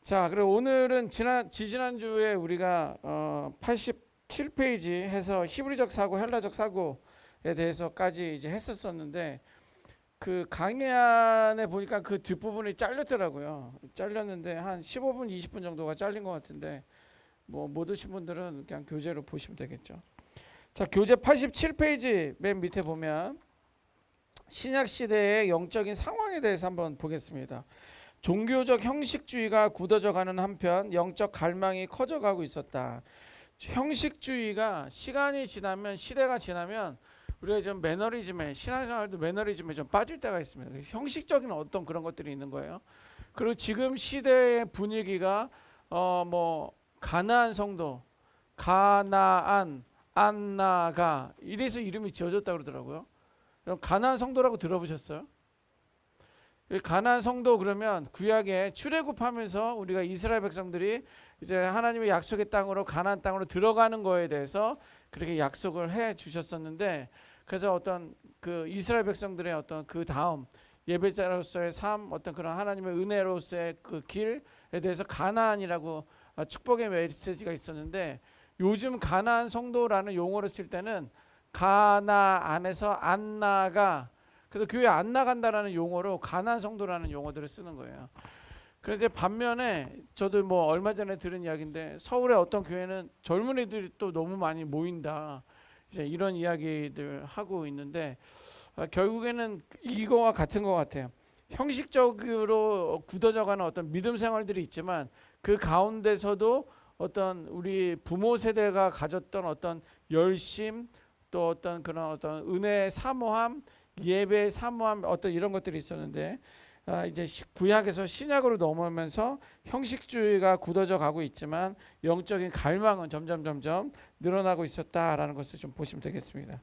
자, 그리고 오늘은 지지난주에 우리가 87페이지 해서 히브리적 사고, 헬라적 사고에 대해서까지 이제 했었었는데 그 강의 안에 보니까 그 뒷부분이 잘렸더라고요. 잘렸는데 한 15분, 20분 정도가 잘린 것 같은데 뭐 못 오신 분들은 그냥 교재로 보시면 되겠죠. 자, 교재 87페이지 맨 밑에 보면 신약 시대의 영적인 상황에 대해서 한번 보겠습니다. 종교적 형식주의가 굳어져가는 한편 영적 갈망이 커져가고 있었다. 형식주의가 시간이 지나면, 시대가 지나면 우리가 좀 매너리즘에, 신앙생활도 매너리즘에 좀 빠질 때가 있습니다. 형식적인 어떤 그런 것들이 있는 거예요. 그리고 지금 시대의 분위기가 가나안 성도, 가나안, 안나가 이래서 이름이 지어졌다 그러더라고요. 그럼 가나안 성도라고 들어보셨어요? 가나안 성도 그러면 구약에 출애굽하면서 우리가 이스라엘 백성들이 이제 하나님의 약속의 땅으로, 가나안 땅으로 들어가는 거에 대해서 그렇게 약속을 해 주셨었는데, 그래서 어떤 그 이스라엘 백성들의 어떤 그 다음 예배자로서의 삶, 어떤 그런 하나님의 은혜로서의 그 길에 대해서 가나안이라고 축복의 메시지가 있었는데, 요즘 가나안 성도라는 용어를 쓸 때는 가나안에서 안 나가, 그래서 교회 안 나간다라는 용어로 가나안 성도라는 용어들을 쓰는 거예요. 그래서 이제 반면에 저도 뭐 얼마 전에 들은 이야기인데, 서울의 어떤 교회는 젊은이들이 또 너무 많이 모인다, 이제 이런 이야기들 하고 있는데, 결국에는 이거와 같은 것 같아요. 형식적으로 굳어져가는 어떤 믿음 생활들이 있지만 그 가운데서도 어떤 우리 부모 세대가 가졌던 어떤 열심, 또 어떤 그런 어떤 은혜의 사모함, 예배의 사모함, 어떤 이런 것들이 있었는데, 이제 구약에서 신약으로 넘어오면서 형식주의가 굳어져 가고 있지만 영적인 갈망은 점점 늘어나고 있었다라는 것을 좀 보시면 되겠습니다.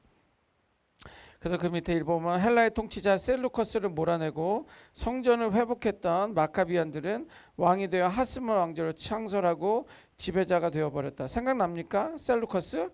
그래서 그 밑에 보면 헬라의 통치자 셀루커스를 몰아내고 성전을 회복했던 마카비안들은 왕이 되어 하스몬 왕조를 창설하고 지배자가 되어버렸다. 생각납니까? 셀루커스?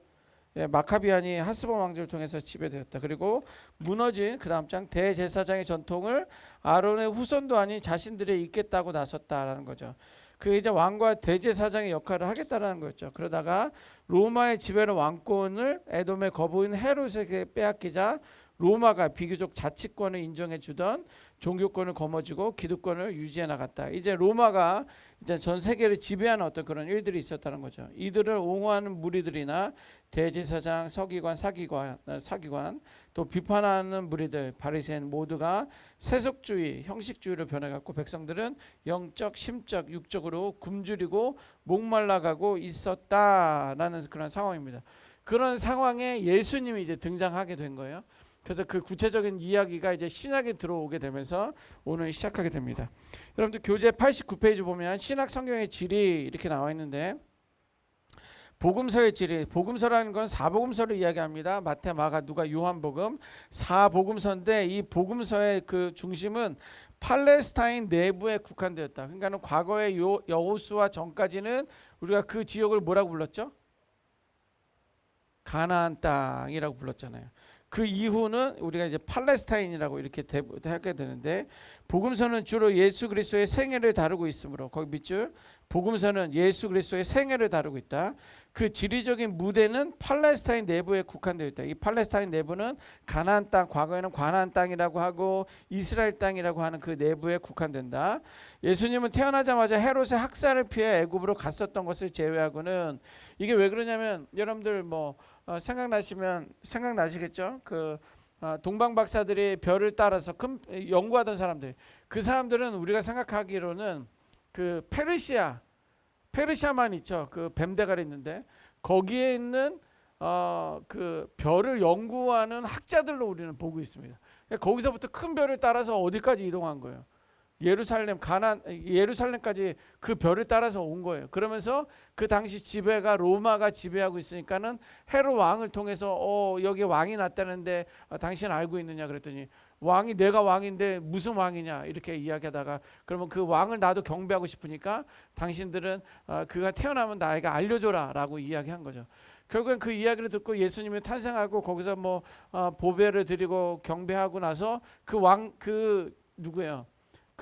마카비안이 하스본 왕조를 통해서 지배되었다. 그리고 무너진 그 다음 장 대제사장의 전통을 아론의 후손도 아닌 자신들이 잇겠다고 나섰다라는 거죠. 그게 이제 왕과 대제사장의 역할을 하겠다라는 거였죠. 그러다가 로마의 지배로 왕권을 에돔의 거부인 헤롯에게 빼앗기자 로마가 비교적 자치권을 인정해 주던 종교권을 거머쥐고 기득권을 유지해 나갔다. 이제 로마가 이제 전 세계를 지배하는 어떤 그런 일들이 있었다는 거죠. 이들을 옹호하는 무리들이나 대제사장, 서기관, 사기관, 또 비판하는 무리들, 바리새인 모두가 세속주의, 형식주의로 변해갔고 백성들은 영적, 심적, 육적으로 굶주리고 목말라가고 있었다라는 그런 상황입니다. 그런 상황에 예수님이 이제 등장하게 된 거예요. 그래서 그 구체적인 이야기가 이제 신약에 들어오게 되면서 오늘 시작하게 됩니다. 여러분들 교재 89페이지 보면 신약 성경의 질이 이렇게 나와 있는데, 복음서의 질이, 복음서라는 건 사복음서를 이야기합니다. 마태, 마가, 누가, 요한복음 사복음서인데, 이 복음서의 그 중심은 팔레스타인 내부에 국한되었다. 그러니까 과거의 여호수아 전까지는 우리가 그 지역을 뭐라고 불렀죠? 가나안 땅이라고 불렀잖아요. 그 이후는 우리가 이제 팔레스타인이라고 이렇게 하게 되는데, 복음서는 주로 예수 그리스도의 생애를 다루고 있으므로, 거기 밑줄 복음서는 예수 그리스도의 생애를 다루고 있다. 그 지리적인 무대는 팔레스타인 내부에 국한되어 있다. 이 팔레스타인 내부는 가나안 땅, 과거에는 가나안 땅이라고 하고 이스라엘 땅이라고 하는 그 내부에 국한된다. 예수님은 태어나자마자 헤롯의 학살을 피해 애굽으로 갔었던 것을 제외하고는, 이게 왜 그러냐면 여러분들 뭐 생각나시겠죠? 그 동방 박사들이 별을 따라서 연구하던 사람들, 그 사람들은 우리가 생각하기로는 그 페르시아만 있죠. 그 뱀대가리 있는데 거기에 있는 그 별을 연구하는 학자들로 우리는 보고 있습니다. 거기서부터 큰 별을 따라서 어디까지 이동한 거예요? 예루살렘까지 그 별을 따라서 온 거예요. 그러면서 그 당시 지배가 로마가 지배하고 있으니까는 헤롯 왕을 통해서 여기 왕이 났다는데 당신 알고 있느냐 그랬더니, 왕이 내가 왕인데 무슨 왕이냐 이렇게 이야기하다가, 그러면 그 왕을 나도 경배하고 싶으니까 당신들은 그가 태어나면 나에게 알려줘라 라고 이야기한 거죠. 결국엔 그 이야기를 듣고 예수님이 탄생하고 거기서 보배를 드리고 경배하고 나서 그 누구예요?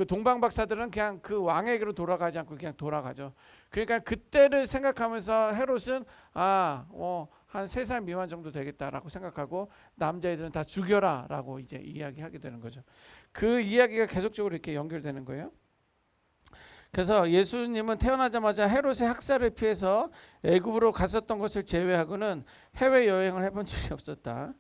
그 동방 박사들은 그냥 그 왕에게로 돌아가지 않고 그냥 돌아가죠. 그러니까 그때를 생각하면서 헤롯은 한 3살 미만 정도 되겠다라고 생각하고 남자애들은 다 죽여라라고 이제 이야기하게 되는 거죠. 그 이야기가 계속적으로 이렇게 연결되는 거예요. 그래서 예수님은 태어나자마자 헤롯의 학살을 피해서 애굽으로 갔었던 것을 제외하고는 해외 여행을 해본 적이 없었다.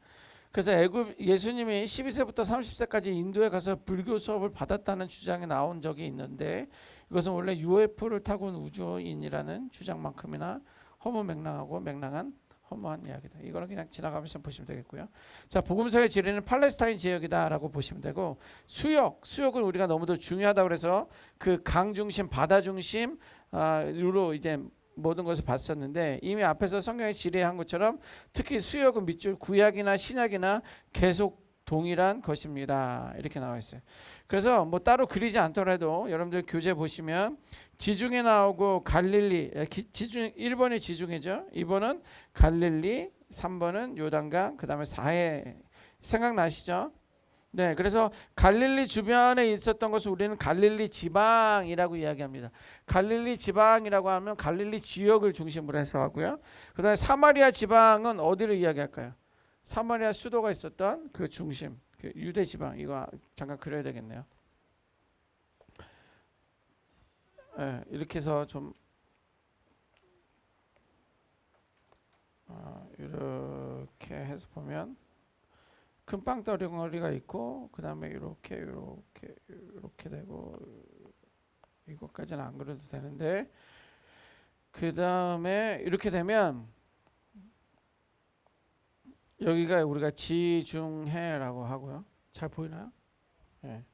그래서 예수님이 12세부터 30세까지 인도에 가서 불교 수업을 받았다는 주장이 나온 적이 있는데 이것은 원래 UFO를 타고 온 우주인이라는 주장만큼이나 허무맹랑하고 맹랑한 허무한 이야기다. 이거는 그냥 지나가면서 보시면 되겠고요. 자, 복음서의 지리는 팔레스타인 지역이다라고 보시면 되고 수역은 우리가 너무도 중요하다 그래서 그 강 중심, 바다 중심으로 이제 모든 것을 봤었는데 이미 앞에서 성경에 지리한 것처럼 특히 수역은 밑줄 구약이나 신약이나 계속 동일한 것입니다. 이렇게 나와 있어요. 그래서 뭐 따로 그리지 않더라도 여러분들 교재 보시면 지중해 나오고 갈릴리, 1번이 지중해죠. 2번은 갈릴리, 3번은 요단강, 그 다음에 4해 생각나시죠? 네, 그래서 갈릴리 주변에 있었던 것을 우리는 갈릴리 지방이라고 이야기합니다. 갈릴리 지방이라고 하면 갈릴리 지역을 중심으로 해서 하고요. 그 다음에 사마리아 지방은 어디를 이야기할까요? 사마리아 수도가 있었던 그 중심, 그 유대 지방. 이거 잠깐 그려야 되겠네요. 네, 이렇게 해서 좀 이렇게 해서 보면 큰 빵덩어리가 있고 그 다음에 이렇게 되고 이것까지는 안 그려도 되는데 그 다음에 이렇게 되면 여기가 우리가 지중해라고 하고요. 잘 보이나요? 네.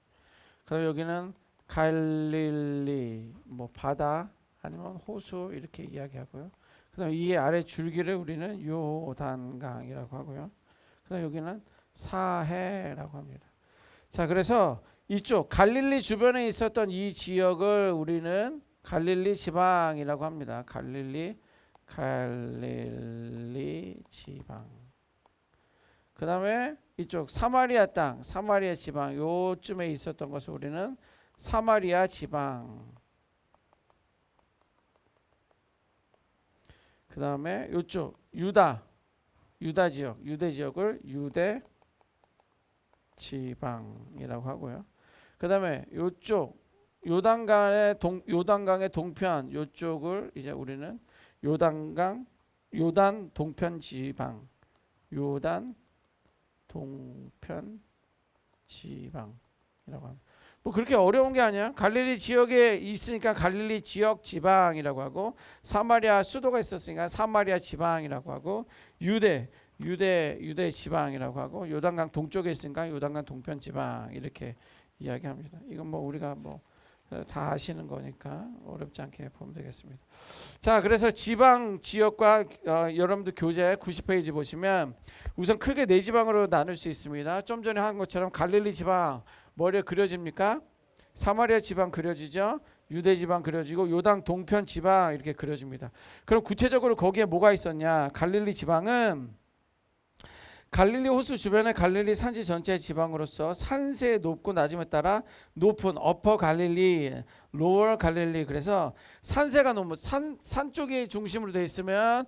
그다음 여기는 갈릴리, 뭐 바다 아니면 호수 이렇게 이야기하고요. 그다음 이 아래 줄기를 우리는 요단강이라고 하고요. 그다음 여기는 사해라고 합니다. 자, 그래서 이쪽 갈릴리 주변에 있었던 이 지역을 우리는 갈릴리 지방이라고 합니다. 갈릴리 지방. 그 다음에 이쪽 사마리아 땅, 사마리아 지방 요쯤에 있었던 것을 우리는 사마리아 지방. 그 다음에 요쪽 유다 지역, 유대 지역을 유대 지방이라고 하고요. 그 다음에 요쪽 요단강의 동편 요쪽을 이제 우리는 요단 동편 지방, 요단 동편 지방이라고 합니다. 뭐 그렇게 어려운 게 아니야. 갈릴리 지역에 있으니까 갈릴리 지역 지방이라고 하고 사마리아 수도가 있었으니까 사마리아 지방이라고 하고 유대 지방이라고 하고 요단강 동쪽에 있으니까 요단강 동편 지방 이렇게 이야기합니다. 이건 뭐 우리가 뭐 다 아시는 거니까 어렵지 않게 보면 되겠습니다. 자, 그래서 지방 지역과 여러분들 교재 90페이지 보시면 우선 크게 4지방으로 나눌 수 있습니다. 좀 전에 한 것처럼 갈릴리 지방 머리에 그려집니까? 사마리아 지방 그려지죠. 유대 지방 그려지고 요단 동편 지방 이렇게 그려집니다. 그럼 구체적으로 거기에 뭐가 있었냐? 갈릴리 지방은 갈릴리 호수 주변의 갈릴리 산지 전체의 지방으로서 산세의 높고 낮음에 따라 높은 어퍼 갈릴리, 로어 갈릴리. 그래서 산세가 너무 산 쪽이 중심으로 되어 있으면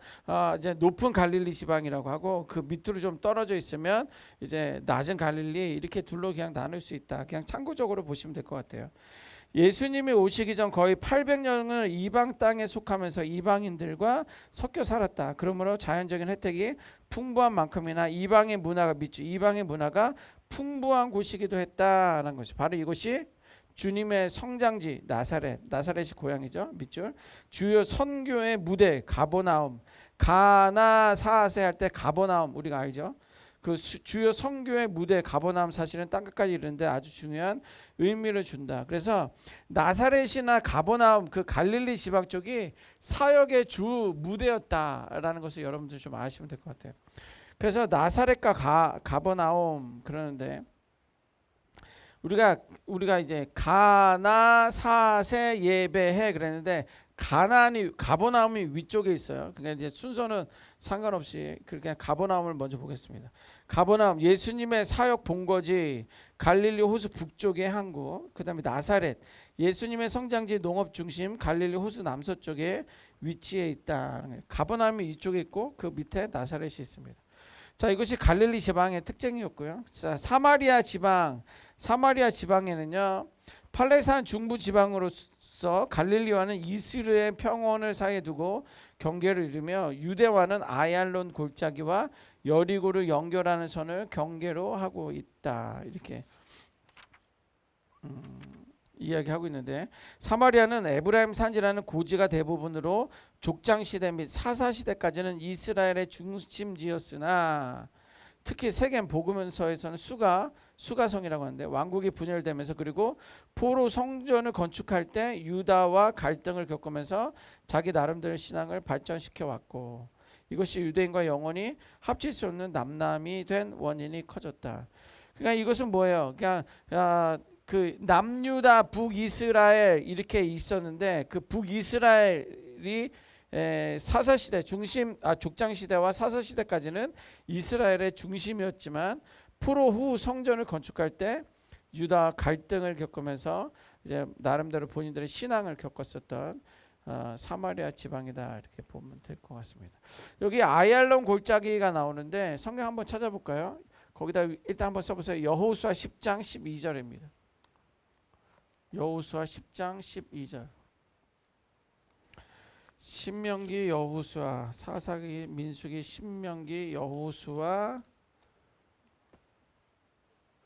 이제 높은 갈릴리 지방이라고 하고 그 밑으로 좀 떨어져 있으면 이제 낮은 갈릴리 이렇게 둘로 그냥 나눌 수 있다. 그냥 참고적으로 보시면 될 것 같아요. 예수님이 오시기 전 거의 800년을 이방 땅에 속하면서 이방인들과 섞여 살았다. 그러므로 자연적인 혜택이 풍부한 만큼이나 이방의 문화가 풍부한 곳이기도 했다라는 것이 바로 이것이 주님의 성장지 나사렛이 고향이죠. 밑줄 주요 선교의 무대 가버나움, 가나 사세 할 때 가버나움 우리가 알죠. 그 주요 선교의 무대 가버나움 사실은 땅끝까지 이르는데 아주 중요한 의미를 준다. 그래서 나사렛이나 가버나움 그 갈릴리 지방 쪽이 사역의 주 무대였다라는 것을 여러분들 좀 아시면 될 것 같아요. 그래서 나사렛과 가버나움 그러는데 우리가 이제 가나 사세 예배해 그랬는데 가나안이 가버나움이 위쪽에 있어요. 그러니까 이제 순서는 상관없이 그냥 가버나움을 먼저 보겠습니다. 가버나움 예수님의 사역 본거지 갈릴리 호수 북쪽의 항구, 그다음에 나사렛 예수님의 성장지 농업 중심 갈릴리 호수 남서쪽에 위치해 있다. 가버나움이 이쪽에 있고 그 밑에 나사렛이 있습니다. 자, 이것이 갈릴리 지방의 특징이었고요. 자, 사마리아 지방에는요 팔레스타인 중부 지방으로서 갈릴리와는 이스라엘 평원을 사이에 두고 경계를 이루며 유대와는 아얄론 골짜기와 여리고를 연결하는 선을 경계로 하고 있다. 이렇게 이야기하고 있는데, 사마리아는 에브라임 산지라는 고지가 대부분으로 족장 시대 및 사사 시대까지는 이스라엘의 중심지였으나 특히 세겜 복음서에서는 수가성이라고 하는데 왕국이 분열되면서 그리고 포로 성전을 건축할 때 유다와 갈등을 겪으면서 자기 나름대로 신앙을 발전시켜 왔고, 이것이 유대인과 영원히 합칠 수 없는 남남이 된 원인이 커졌다. 그러니까 이것은 뭐예요? 그냥 그 남유다 북이스라엘 이렇게 있었는데 그 북이스라엘이 사사시대 족장시대와 사사시대까지는 이스라엘의 중심이었지만 포로 후 성전을 건축할 때 유다 갈등을 겪으면서 이제 나름대로 본인들의 신앙을 겪었었던 사마리아 지방이다, 이렇게 보면 될 것 같습니다. 여기 아얄론 골짜기가 나오는데 성경 한번 찾아볼까요? 거기다 일단 한번 써보세요. 여호수아 10장 12절입니다. 여호수아 10장 12절. 신명기, 여호수아, 사사기, 민수기, 신명기, 여호수아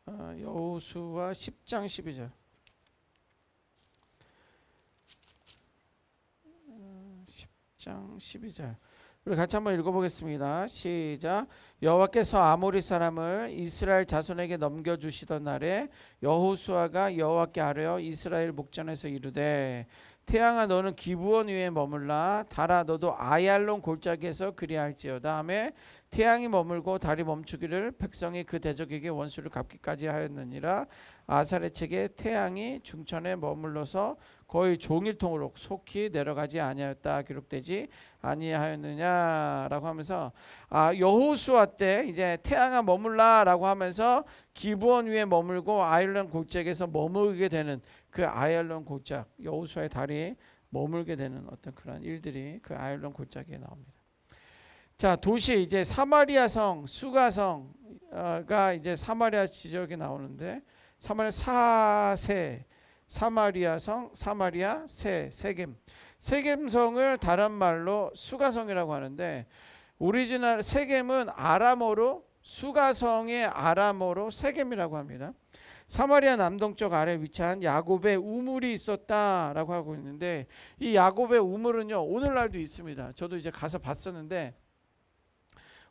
10장 12절. 10장 12절. 우리 같이 한번 읽어보겠습니다. 시작. 여호와께서 아모리 사람을 이스라엘 자손에게 넘겨주시던 날에 여호수아가 여호와께 아뢰어 이스라엘 목전에서 이르되, 태양아 너는 기브온 위에 머물라, 달아 너도 아얄론 골짜기에서 그리할지어다 하며 태양이 머물고 달이 멈추기를 백성이 그 대적에게 원수를 갚기까지 하였느니라. 아사레책에 태양이 중천에 머물러서 거의 종일통으로 속히 내려가지 아니하였다 기록되지 아니하였느냐라고 하면서 여호수아 때 이제 태양아 머물라라고 하면서 기브온 위에 머물고 아얄론 골짜기에서 머물게 되는 그 아얄론 골짜기, 여호수아의 달이 머물게 되는 어떤 그런 일들이 그 아얄론 골짜기에 나옵니다. 자, 도시 이제 사마리아 성, 수가성가 이제 사마리아 지역에 나오는데, 사마리아 사세, 사마리아 성, 사마리아 세, 세겜성을 다른 말로 수가성이라고 하는데, 오리지널 세겜은 아람어로, 수가성의 아람어로 세겜이라고 합니다. 사마리아 남동쪽 아래 위치한 야곱의 우물이 있었다라고 하고 있는데, 이 야곱의 우물은요 오늘날도 있습니다. 저도 이제 가서 봤었는데,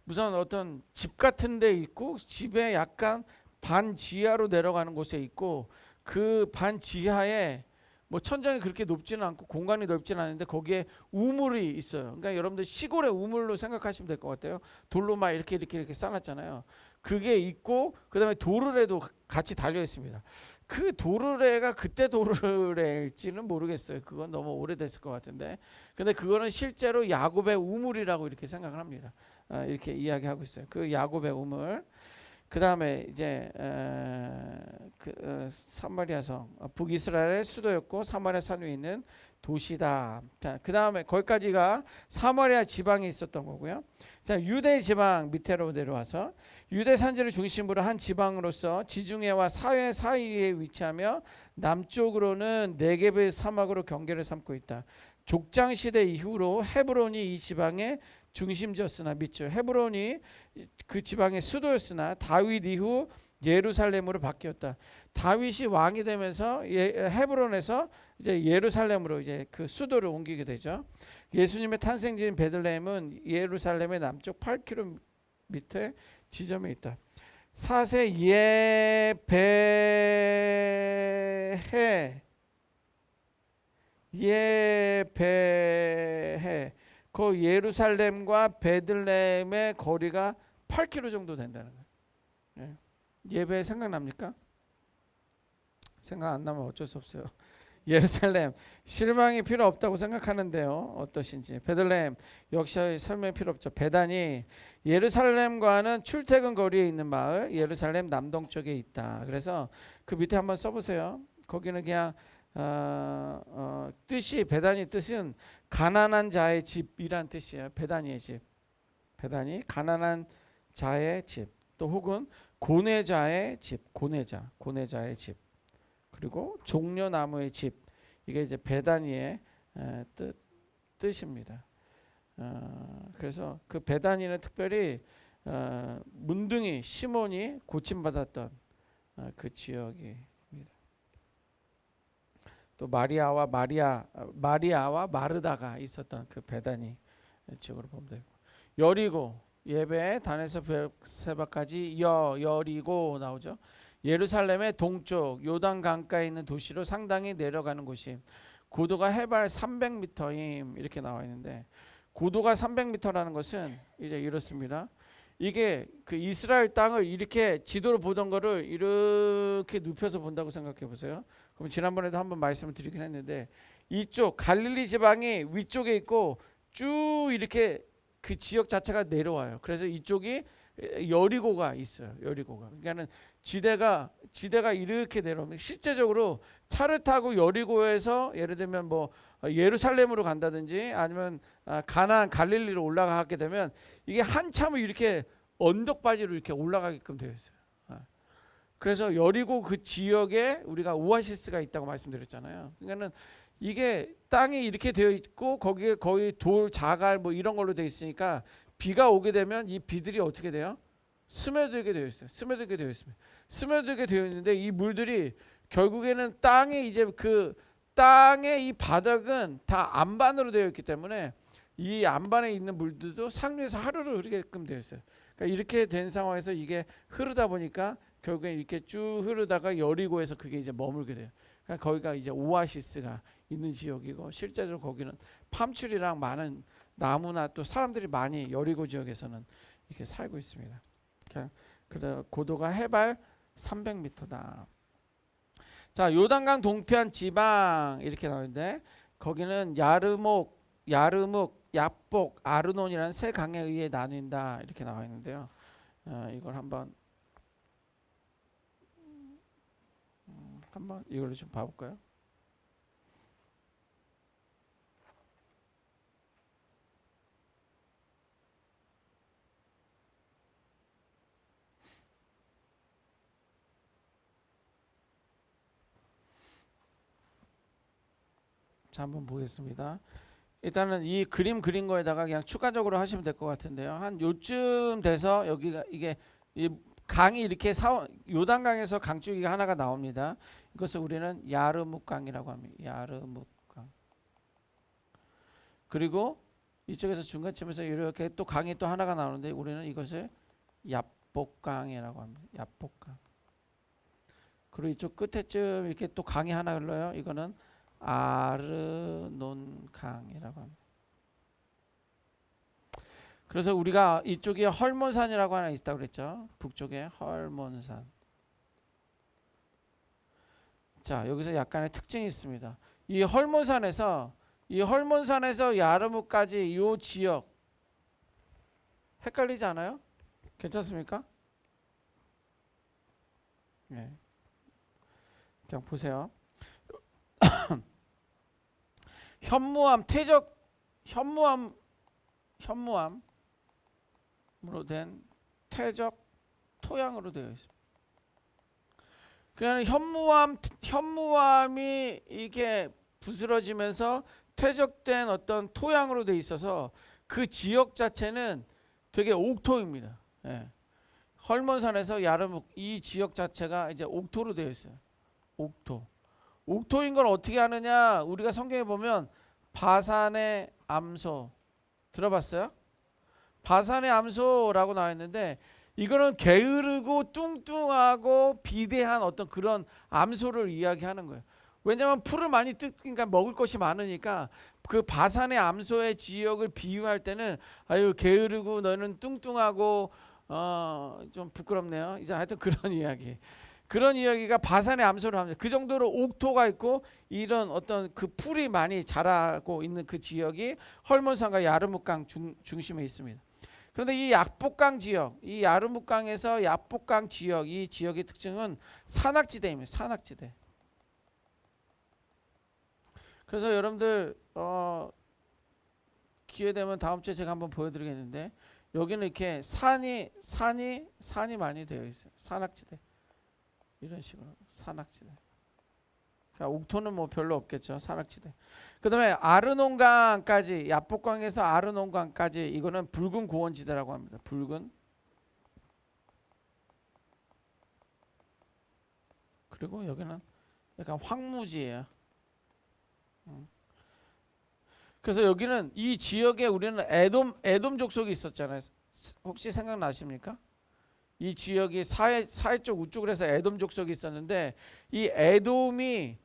우선 어떤 집 같은 데 있고 집에 약간 반지하로 내려가는 곳에 있고, 그 반지하에 뭐 천장이 그렇게 높지는 않고 공간이 넓지는 않은데 거기에 우물이 있어요. 그러니까 여러분들 시골의 우물로 생각하시면 될 것 같아요. 돌로 막 이렇게 쌓아놨잖아요. 그게 있고 그다음에 도르래도 같이 달려 있습니다. 그 도르래가 그때 도르래일지는 모르겠어요. 그건 너무 오래됐을 것 같은데, 근데 그거는 실제로 야곱의 우물이라고 이렇게 생각을 합니다. 이렇게 이야기하고 있어요. 그 야곱의 우물. 그 다음에 이제 사마리아 성, 북이스라엘의 수도였고 사마리아 산 위에 있는 도시다. 그 다음에 거기까지가 사마리아 지방에 있었던 거고요. 자, 유대 지방 밑으로 내려와서 유대 산지를 중심으로 한 지방으로서 지중해와 사해 사이에 위치하며 남쪽으로는 네게브 사막으로 경계를 삼고 있다. 족장 시대 이후로 헤브론이 이 지방의 중심지였으나 밑줄, 헤브론이 그 지방의 수도였으나 다윗 이후 예루살렘으로 바뀌었다. 다윗이 왕이 되면서 헤브론에서 이제 예루살렘으로 이제 그 수도를 옮기게 되죠. 예수님의 탄생지인 베들레헴은 예루살렘의 남쪽 8km 지점에 있다. 사세 예배해 그 예루살렘과 베들레헴의 거리가 8km 정도 된다는 거예요. 예배 생각납니까? 생각 안 나면 어쩔 수 없어요. 예루살렘 실망이 필요 없다고 생각하는데요. 어떠신지. 베들레헴 역시 설명이 필요 없죠. 베단이 예루살렘과는 출퇴근 거리에 있는 마을, 예루살렘 남동쪽에 있다. 그래서 그 밑에 한번 써보세요. 거기는 그냥 뜻이 베단이 뜻은 가난한 자의 집이란 뜻이에요. 베단이의 집. 베단이 가난한 자의 집. 또 혹은 고뇌자의 집. 고뇌자의 집. 그리고 종려나무의 집. 이게 이제 베다니의 뜻입니다. 그래서 그 베다니는 특별히 문둥이 시몬이 고침받았던 그 지역입니다. 또 마리아와 마르다가 있었던 그 베다니 지역으로 보면 되고, 여리고 예배 단에서 베세바까지 여리고 나오죠. 예루살렘의 동쪽 요단 강가에 있는 도시로 상당히 내려가는 곳이 고도가 해발 300m임 이렇게 나와 있는데, 고도가 300m라는 것은 이제 이렇습니다. 이게 그 이스라엘 땅을 이렇게 지도로 보던 거를 이렇게 눕혀서 본다고 생각해 보세요. 그럼 지난번에도 한번 말씀을 드리긴 했는데, 이쪽 갈릴리 지방이 위쪽에 있고 쭉 이렇게 그 지역 자체가 내려와요. 그래서 이쪽이 여리고가 있어요. 여리고가. 그러니까는 지대가 이렇게 내려오면 실제적으로 차를 타고 여리고에서 예를 들면 뭐 예루살렘으로 간다든지 아니면 가나안 갈릴리로 올라가게 되면 이게 한참을 이렇게 언덕바지로 이렇게 올라가게끔 되어 있어요. 그래서 여리고 그 지역에 우리가 오아시스가 있다고 말씀드렸잖아요. 그러니까는 이게 땅이 이렇게 되어 있고 거기에 거의 돌, 자갈 뭐 이런 걸로 되어 있으니까 비가 오게 되면 이 비들이 어떻게 돼요? 스며들게 되어 있어요. 스며들게 되어 있는데 이 물들이 결국에는 땅에 이제 그 땅의 이 바닥은 다 안반으로 되어 있기 때문에 이 안반에 있는 물들도 상류에서 하루를 흐르게끔 되어 있어요. 그러니까 이렇게 된 상황에서 이게 흐르다 보니까 결국엔 이렇게 쭉 흐르다가 여리고에서 그게 이제 머물게 돼요. 그러니까 거기가 이제 오아시스가 있는 지역이고, 실제로 거기는 팜추리랑 많은 나무나 또 사람들이 많이 여리고 지역에서는 이렇게 살고 있습니다. 그래서 고도가 해발 300m다. 자, 요단강 동편 지방 이렇게 나오는데 거기는 야르묵, 얍복, 아르논이라는 세 강에 의해 나뉜다 이렇게 나와 있는데요. 이걸 한번 이걸로 좀 봐볼까요? 자, 한번 보겠습니다. 일단은 이 그림 그린 거에다가 그냥 추가적으로 하시면 될 것 같은데요. 한 요쯤 돼서 여기가 이게 이 강이 이렇게 요단강에서 강줄기가 하나가 나옵니다. 이것을 우리는 야르묵강이라고 합니다. 야르묵강. 그리고 이쪽에서 중간쯤에서 이렇게 또 강이 또 하나가 나오는데 우리는 이것을 얍복강이라고 합니다. 얍복강. 그리고 이쪽 끝에쯤 이렇게 또 강이 하나 흘러요. 이거는 아르논강이라고 합니다. 그래서 우리가 이쪽에 헐몬산이라고 하나 있다고 그랬죠. 북쪽에 헐몬산. 자, 여기서 약간의 특징이 있습니다. 이 헐몬산에서 야르묵까지 이 지역 헷갈리지 않아요? 괜찮습니까? 네. 그냥 보세요. 현무암으로 된 퇴적 토양으로 되어 있습니다. 그냥 현무암이 이게 부스러지면서 퇴적된 어떤 토양으로 되어 있어서 그 지역 자체는 되게 옥토입니다. 예. 헐몬산에서 야르묵 이 지역 자체가 이제 옥토로 되어 있어요. 옥토인 걸 어떻게 아느냐? 우리가 성경에 보면 바산의 암소 들어봤어요? 바산의 암소라고 나와 있는데 이거는 게으르고 뚱뚱하고 비대한 어떤 그런 암소를 이야기하는 거예요. 왜냐하면 풀을 많이 뜯으니까 먹을 것이 많으니까 그 바산의 암소의 지역을 비유할 때는 아유 게으르고 너는 뚱뚱하고 좀 부끄럽네요. 이제 하여튼 그런 이야기. 그런 이야기가 바산의 암소를 합니다. 그 정도로 옥토가 있고 이런 어떤 그 풀이 많이 자라고 있는 그 지역이 헐몬산과 야르묵강 중심에 있습니다. 그런데 이 약복강 지역, 이 야르묵강에서 약복강 지역, 이 지역의 특징은 산악지대입니다. 산악지대. 그래서 여러분들 기회 되면 다음 주에 제가 한번 보여드리겠는데, 여기는 이렇게 산이 많이 되어 있어요. 산악지대. 이런 식으로 산악지대. 옥토는 뭐 별로 없겠죠. 산악지대. 그다음에 아르논강까지, 야복강에서 아르논강까지, 이거는 붉은 고원지대라고 합니다. 붉은. 그리고 여기는 약간 황무지예요. 그래서 여기는 이 지역에 우리는 에돔 족속이 있었잖아요. 혹시 생각나십니까? 이 지역이 사해 쪽 우쪽으로 해서 에돔 족속이 있었는데, 이 에돔이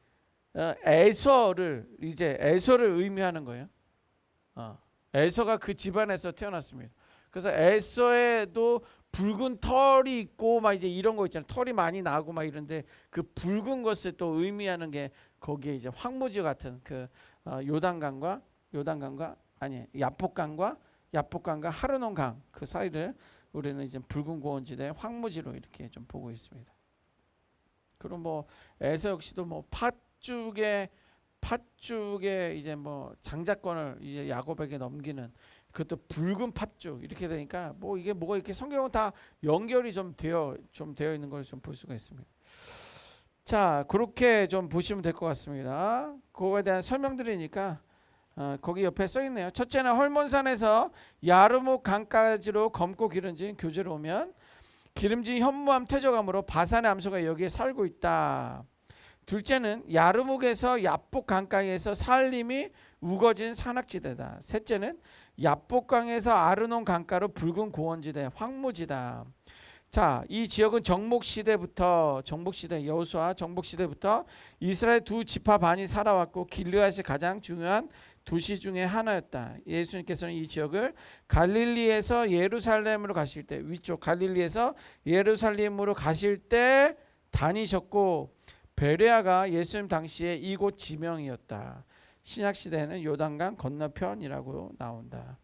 에서를 의미하는 거예요. 에서가 그 집안에서 태어났습니다. 그래서 에서에도 붉은 털이 있고 막 이제 이런 거 있잖아요. 털이 많이 나고 막 이런데, 그 붉은 것을 또 의미하는 게 거기에 이제 황무지 같은 그 요단강과 야복강과 하르논강 그 사이를 우리는 이제 붉은 고원지대 황무지로 이렇게 좀 보고 있습니다. 그럼 뭐 에서 역시도 뭐 팥죽에 이제 뭐 장자권을 이제 야곱에게 넘기는, 그것도 붉은 팥죽 이렇게 되니까 뭐 이게 뭐가 이렇게 성경은 다 연결이 좀 되어 있는 걸 좀 볼 수가 있습니다. 자, 그렇게 좀 보시면 될 것 같습니다. 그거에 대한 설명드리니까 거기 옆에 써 있네요. 첫째는 헐몬산에서 야르묵 강까지로 검고 기름진 교제로 오면 기름진 현무암 퇴적암으로 바산의 암소가 여기에 살고 있다. 둘째는 야르묵에서 야복 강가에서 살림이 우거진 산악지대다. 셋째는 야복강에서 아르논 강가로 붉은 고원지대 황무지다. 자, 이 지역은 여호수아 정복시대부터 이스라엘 두 지파 반이 살아왔고 길르앗이 가장 중요한 도시 중에 하나였다. 예수님께서는 이 지역을 갈릴리에서 예루살렘으로 가실 때, 위쪽 갈릴리에서 예루살렘으로 가실 때 다니셨고, 베레아가 예수님 당시에 이곳 지명이었다. 신약시대에는 요단강 건너편이라고 나온다.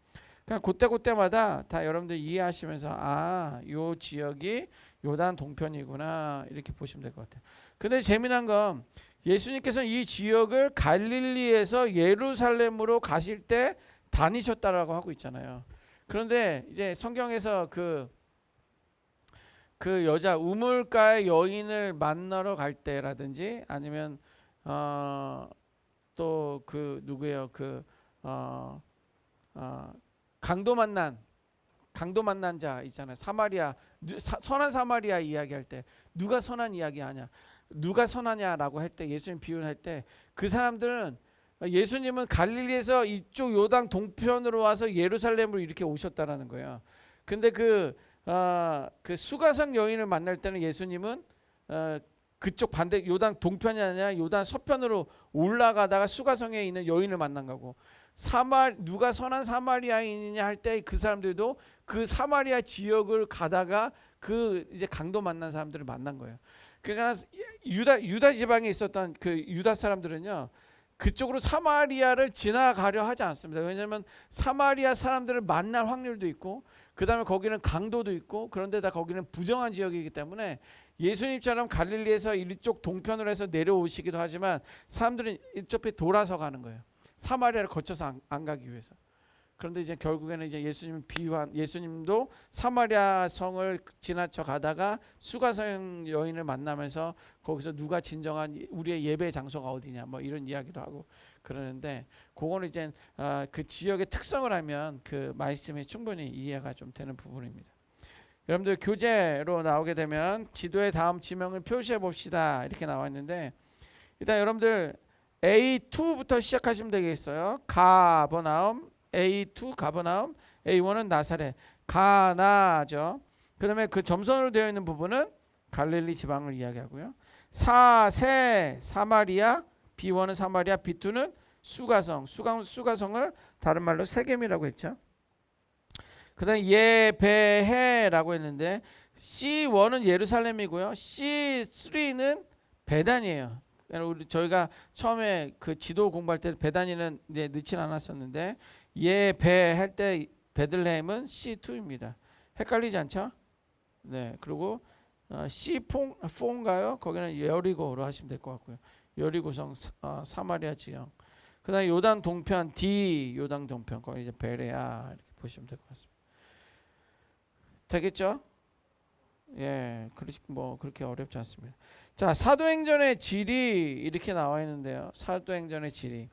그러니까 그때마다 다 여러분들 이해하시면서 요 지역이 요단 동편이구나 이렇게 보시면 될 것 같아요. 근데 재미난 건 예수님께서는 이 지역을 갈릴리에서 예루살렘으로 가실 때 다니셨다라고 하고 있잖아요. 그런데 이제 성경에서 그 여자 우물가의 여인을 만나러 갈 때라든지, 아니면 또 그 누구예요? 강도 만난 자 있잖아요. 사마리아, 선한 사마리아 이야기할 때 누가 선한 이야기하냐, 누가 선하냐라고 할 때, 예수님 비유할 때 그 사람들은, 예수님은 갈릴리에서 이쪽 요단 동편으로 와서 예루살렘으로 이렇게 오셨다라는 거예요. 근데 그 수가성 여인을 만날 때는 예수님은 그쪽 반대 요단 동편이 아니라 요단 서편으로 올라가다가 수가성에 있는 여인을 만난 거고, 누가 선한 사마리아인이냐 할 때 그 사람들도 그 사마리아 지역을 가다가 그 이제 강도 만난 사람들을 만난 거예요. 그러니까 유다 지방에 있었던 그 유다 사람들은요, 그쪽으로 사마리아를 지나가려 하지 않습니다. 왜냐하면 사마리아 사람들을 만날 확률도 있고, 그 다음에 거기는 강도도 있고, 그런데다 거기는 부정한 지역이기 때문에 예수님처럼 갈릴리에서 이쪽 동편으로 해서 내려오시기도 하지만 사람들은 이쪽에 돌아서 가는 거예요. 사마리아를 거쳐서 안 가기 위해서. 그런데 이제 결국에는 이제 예수님도 사마리아 성을 지나쳐 가다가 수가성 여인을 만나면서 거기서 누가 진정한 우리의 예배 장소가 어디냐 뭐 이런 이야기도 하고 그러는데, 그거는 이제 그 지역의 특성을 알면 그 말씀이 충분히 이해가 좀 되는 부분입니다. 여러분들 교재로 나오게 되면 지도의 다음 지명을 표시해 봅시다 이렇게 나와 있는데, 일단 여러분들 A2부터 시작하시면 되겠어요. 가버나움, A2 가버나움, A1은 나사렛, 가나죠. 그다음에 그 점선으로 되어 있는 부분은 갈릴리 지방을 이야기하고요. 사세 사마리아, B1은 사마리아, B2는 수가성을 다른 말로 세겜이라고 했죠. 그다음에 예베해라고 했는데, C1은 예루살렘이고요. C3는 베단이에요. 우리 저희가 처음에 그 지도 공부할 때 베단이는 이제 넣진 않았었는데 얘 배 할 때 베들레헴은 C2입니다. 헷갈리지 않죠? 네. 그리고 C4인가요? 거기는 여리고로 하시면 될 것 같고요. 여리고성 사마리아 지형. 그다음에 요단 동편 D 요단 동편 거기 이제 베레아 이렇게 보시면 될 것 같습니다. 되겠죠? 예, 뭐 그렇게 어렵지 않습니다. 자, 사도행전의 질이 이렇게 나와 있는데요. 사도행전의 질이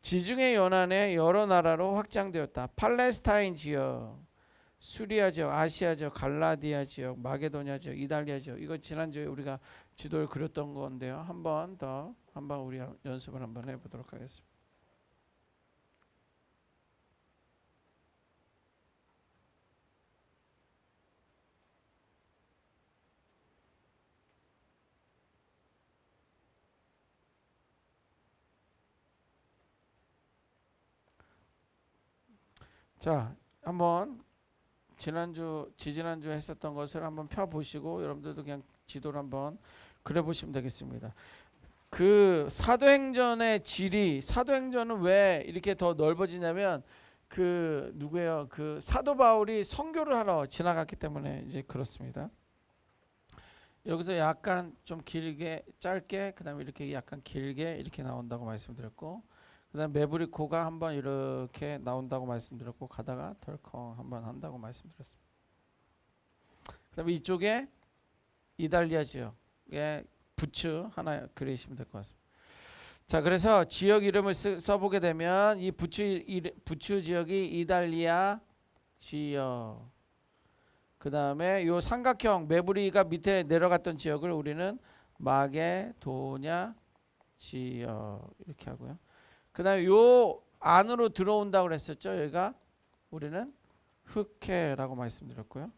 지중해 연안에 여러 나라로 확장되었다. 팔레스타인 지역, 수리아 지역, 아시아 지역, 갈라디아 지역, 마게도냐 지역, 이탈리아 지역. 이거 지난주에 우리가 지도를 그렸던 건데요. 한번 우리 연습을 한번 해보도록 하겠습니다. 자, 한번 지지난주 했었던 것을 한번 펴보시고 여러분들도 그냥 지도를 한번 그려보시면 되겠습니다. 그 사도행전의 질이 사도행전은 왜 이렇게 더 넓어지냐면 그 누구예요? 그 사도 바울이 선교를 하러 지나갔기 때문에 이제 그렇습니다. 여기서 약간 좀 길게 짧게 그다음에 이렇게 약간 길게 이렇게 나온다고 말씀드렸고 그다음 메브리코가 한번 이렇게 나온다고 말씀드렸고 가다가 덜컹 한번 한다고 말씀드렸습니다. 그다음에 이쪽에 이탈리아 지역에 부츠 하나 그리시면 될 것 같습니다. 자, 그래서 지역 이름을 써보게 되면 이 부츠 지역이 이탈리아 지역. 그 다음에 요 삼각형 메브리가 밑에 내려갔던 지역을 우리는 마게도냐 지역 이렇게 하고요. 그 다음에 요 안으로 들어온다고 그랬었죠. 여기가 우리는 흑해라고 말씀드렸고요.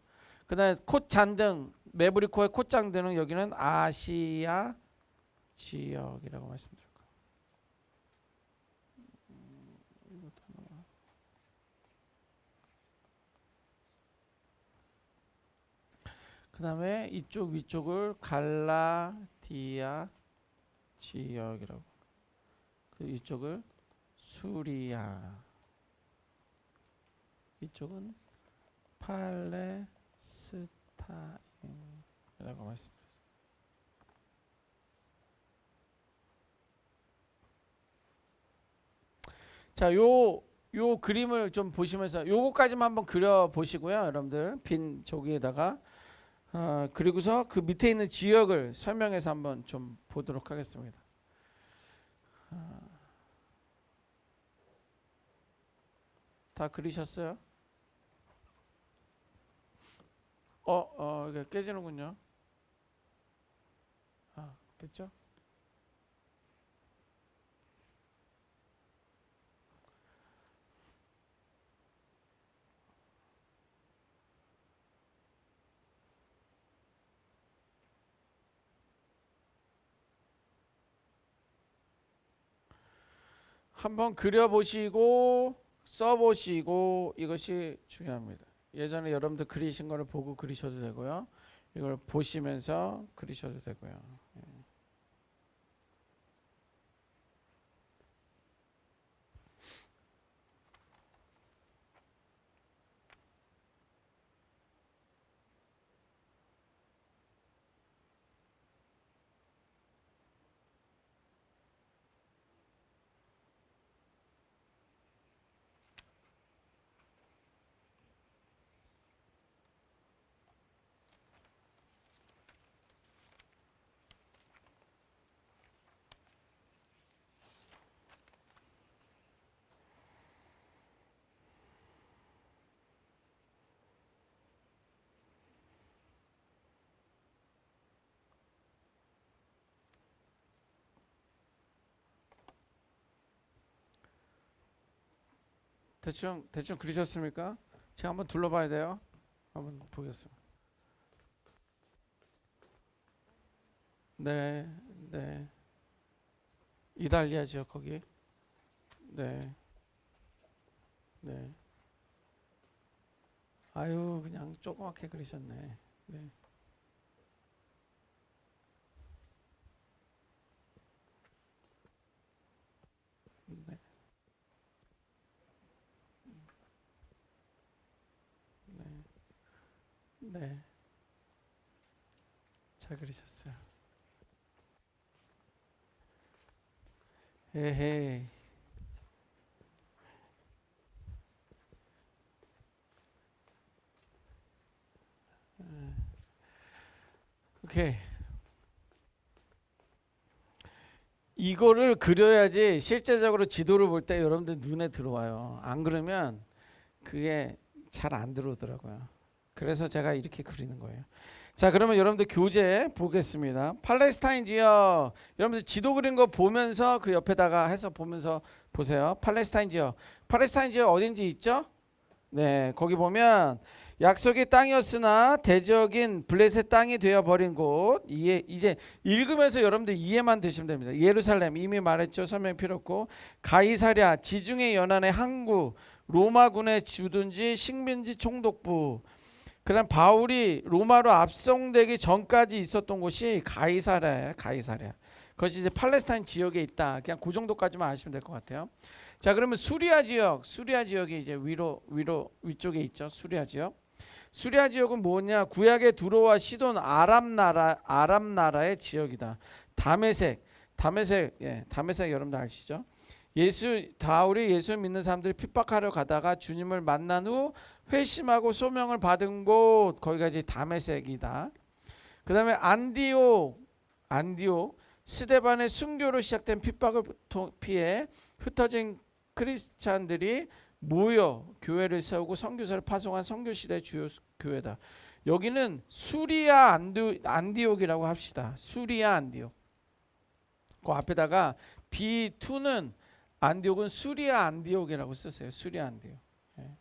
그 다음에 콧잔등 메브리코의 콧잔등은 여기는 아시아 지역이라고 말씀드렸고요. 그 다음에 이쪽 위쪽을 갈라디아 지역이라고, 그 이쪽을 수리아, 이쪽은 팔레스타인이라고 말씀드렸습니다. 자, 요 그림을 좀 보시면서 요거까지만 한번 그려 보시고요, 여러분들 빈 저기에다가 그리고서 그 밑에 있는 지역을 설명해서 한번 좀 보도록 하겠습니다. 다 그리셨어요? 이게 깨지는군요. 됐죠? 한번 그려보시고 써보시고 이것이 중요합니다. 예전에 여러분들 그리신 거를 보고 그리셔도 되고요. 이걸 보시면서 그리셔도 되고요. 대충 그리셨습니까? 제가 한번 둘러봐야 돼요. 한번 보겠습니다. 네, 네. 이탈리아 지역 거기. 네, 네. 아유, 그냥 조그맣게 그리셨네. 네. 네, 잘 그리셨어요. 에헤이. 오케이. 이거를 그려야지 실제적으로 지도를 볼 때 여러분들 눈에 들어와요. 안 그러면 그게 잘 안 들어오더라고요. 그래서 제가 이렇게 그리는 거예요. 자, 그러면 여러분들 교재 보겠습니다. 팔레스타인 지역, 여러분들 지도 그린 거 보면서 그 옆에다가 해서 보면서 보세요. 팔레스타인 지역, 팔레스타인 지역 어딘지 있죠? 네, 거기 보면 약속의 땅이었으나 대적인 블레셋 땅이 되어버린 곳. 이제 읽으면서 여러분들 이해만 되시면 됩니다. 예루살렘 이미 말했죠. 설명 필요 없고. 가이사랴 지중해 연안의 항구, 로마군의 주둔지 식민지 총독부. 그다음 바울이 로마로 압송되기 전까지 있었던 곳이 가이사랴예요. 가이사랴. 그것이 이제 팔레스타인 지역에 있다. 그냥 그 정도까지만 아시면 될 것 같아요. 자, 그러면 수리아 지역, 수리아 지역이 이제 위쪽에 있죠. 수리아 지역. 수리아 지역은 뭐냐? 구약의 두로와 시돈 아람 나라의 지역이다. 다메섹, 다메섹 여러분들 아시죠? 바울이 예수 믿는 사람들이 핍박하러 가다가 주님을 만난 후 회심하고 소명을 받은 곳, 거기가 이제 다메섹이다. 그다음에 안디옥, 스데반의 순교로 시작된 핍박을 피해 흩어진 크리스찬들이 모여 교회를 세우고 선교사를 파송한 선교시대의 주요 교회다. 여기는 수리아 안디옥이라고 합시다. 수리아 안디옥. 그 앞에다가 B2는 안디옥은 수리아 안디옥이라고 쓰세요. 수리아 안디옥. 예.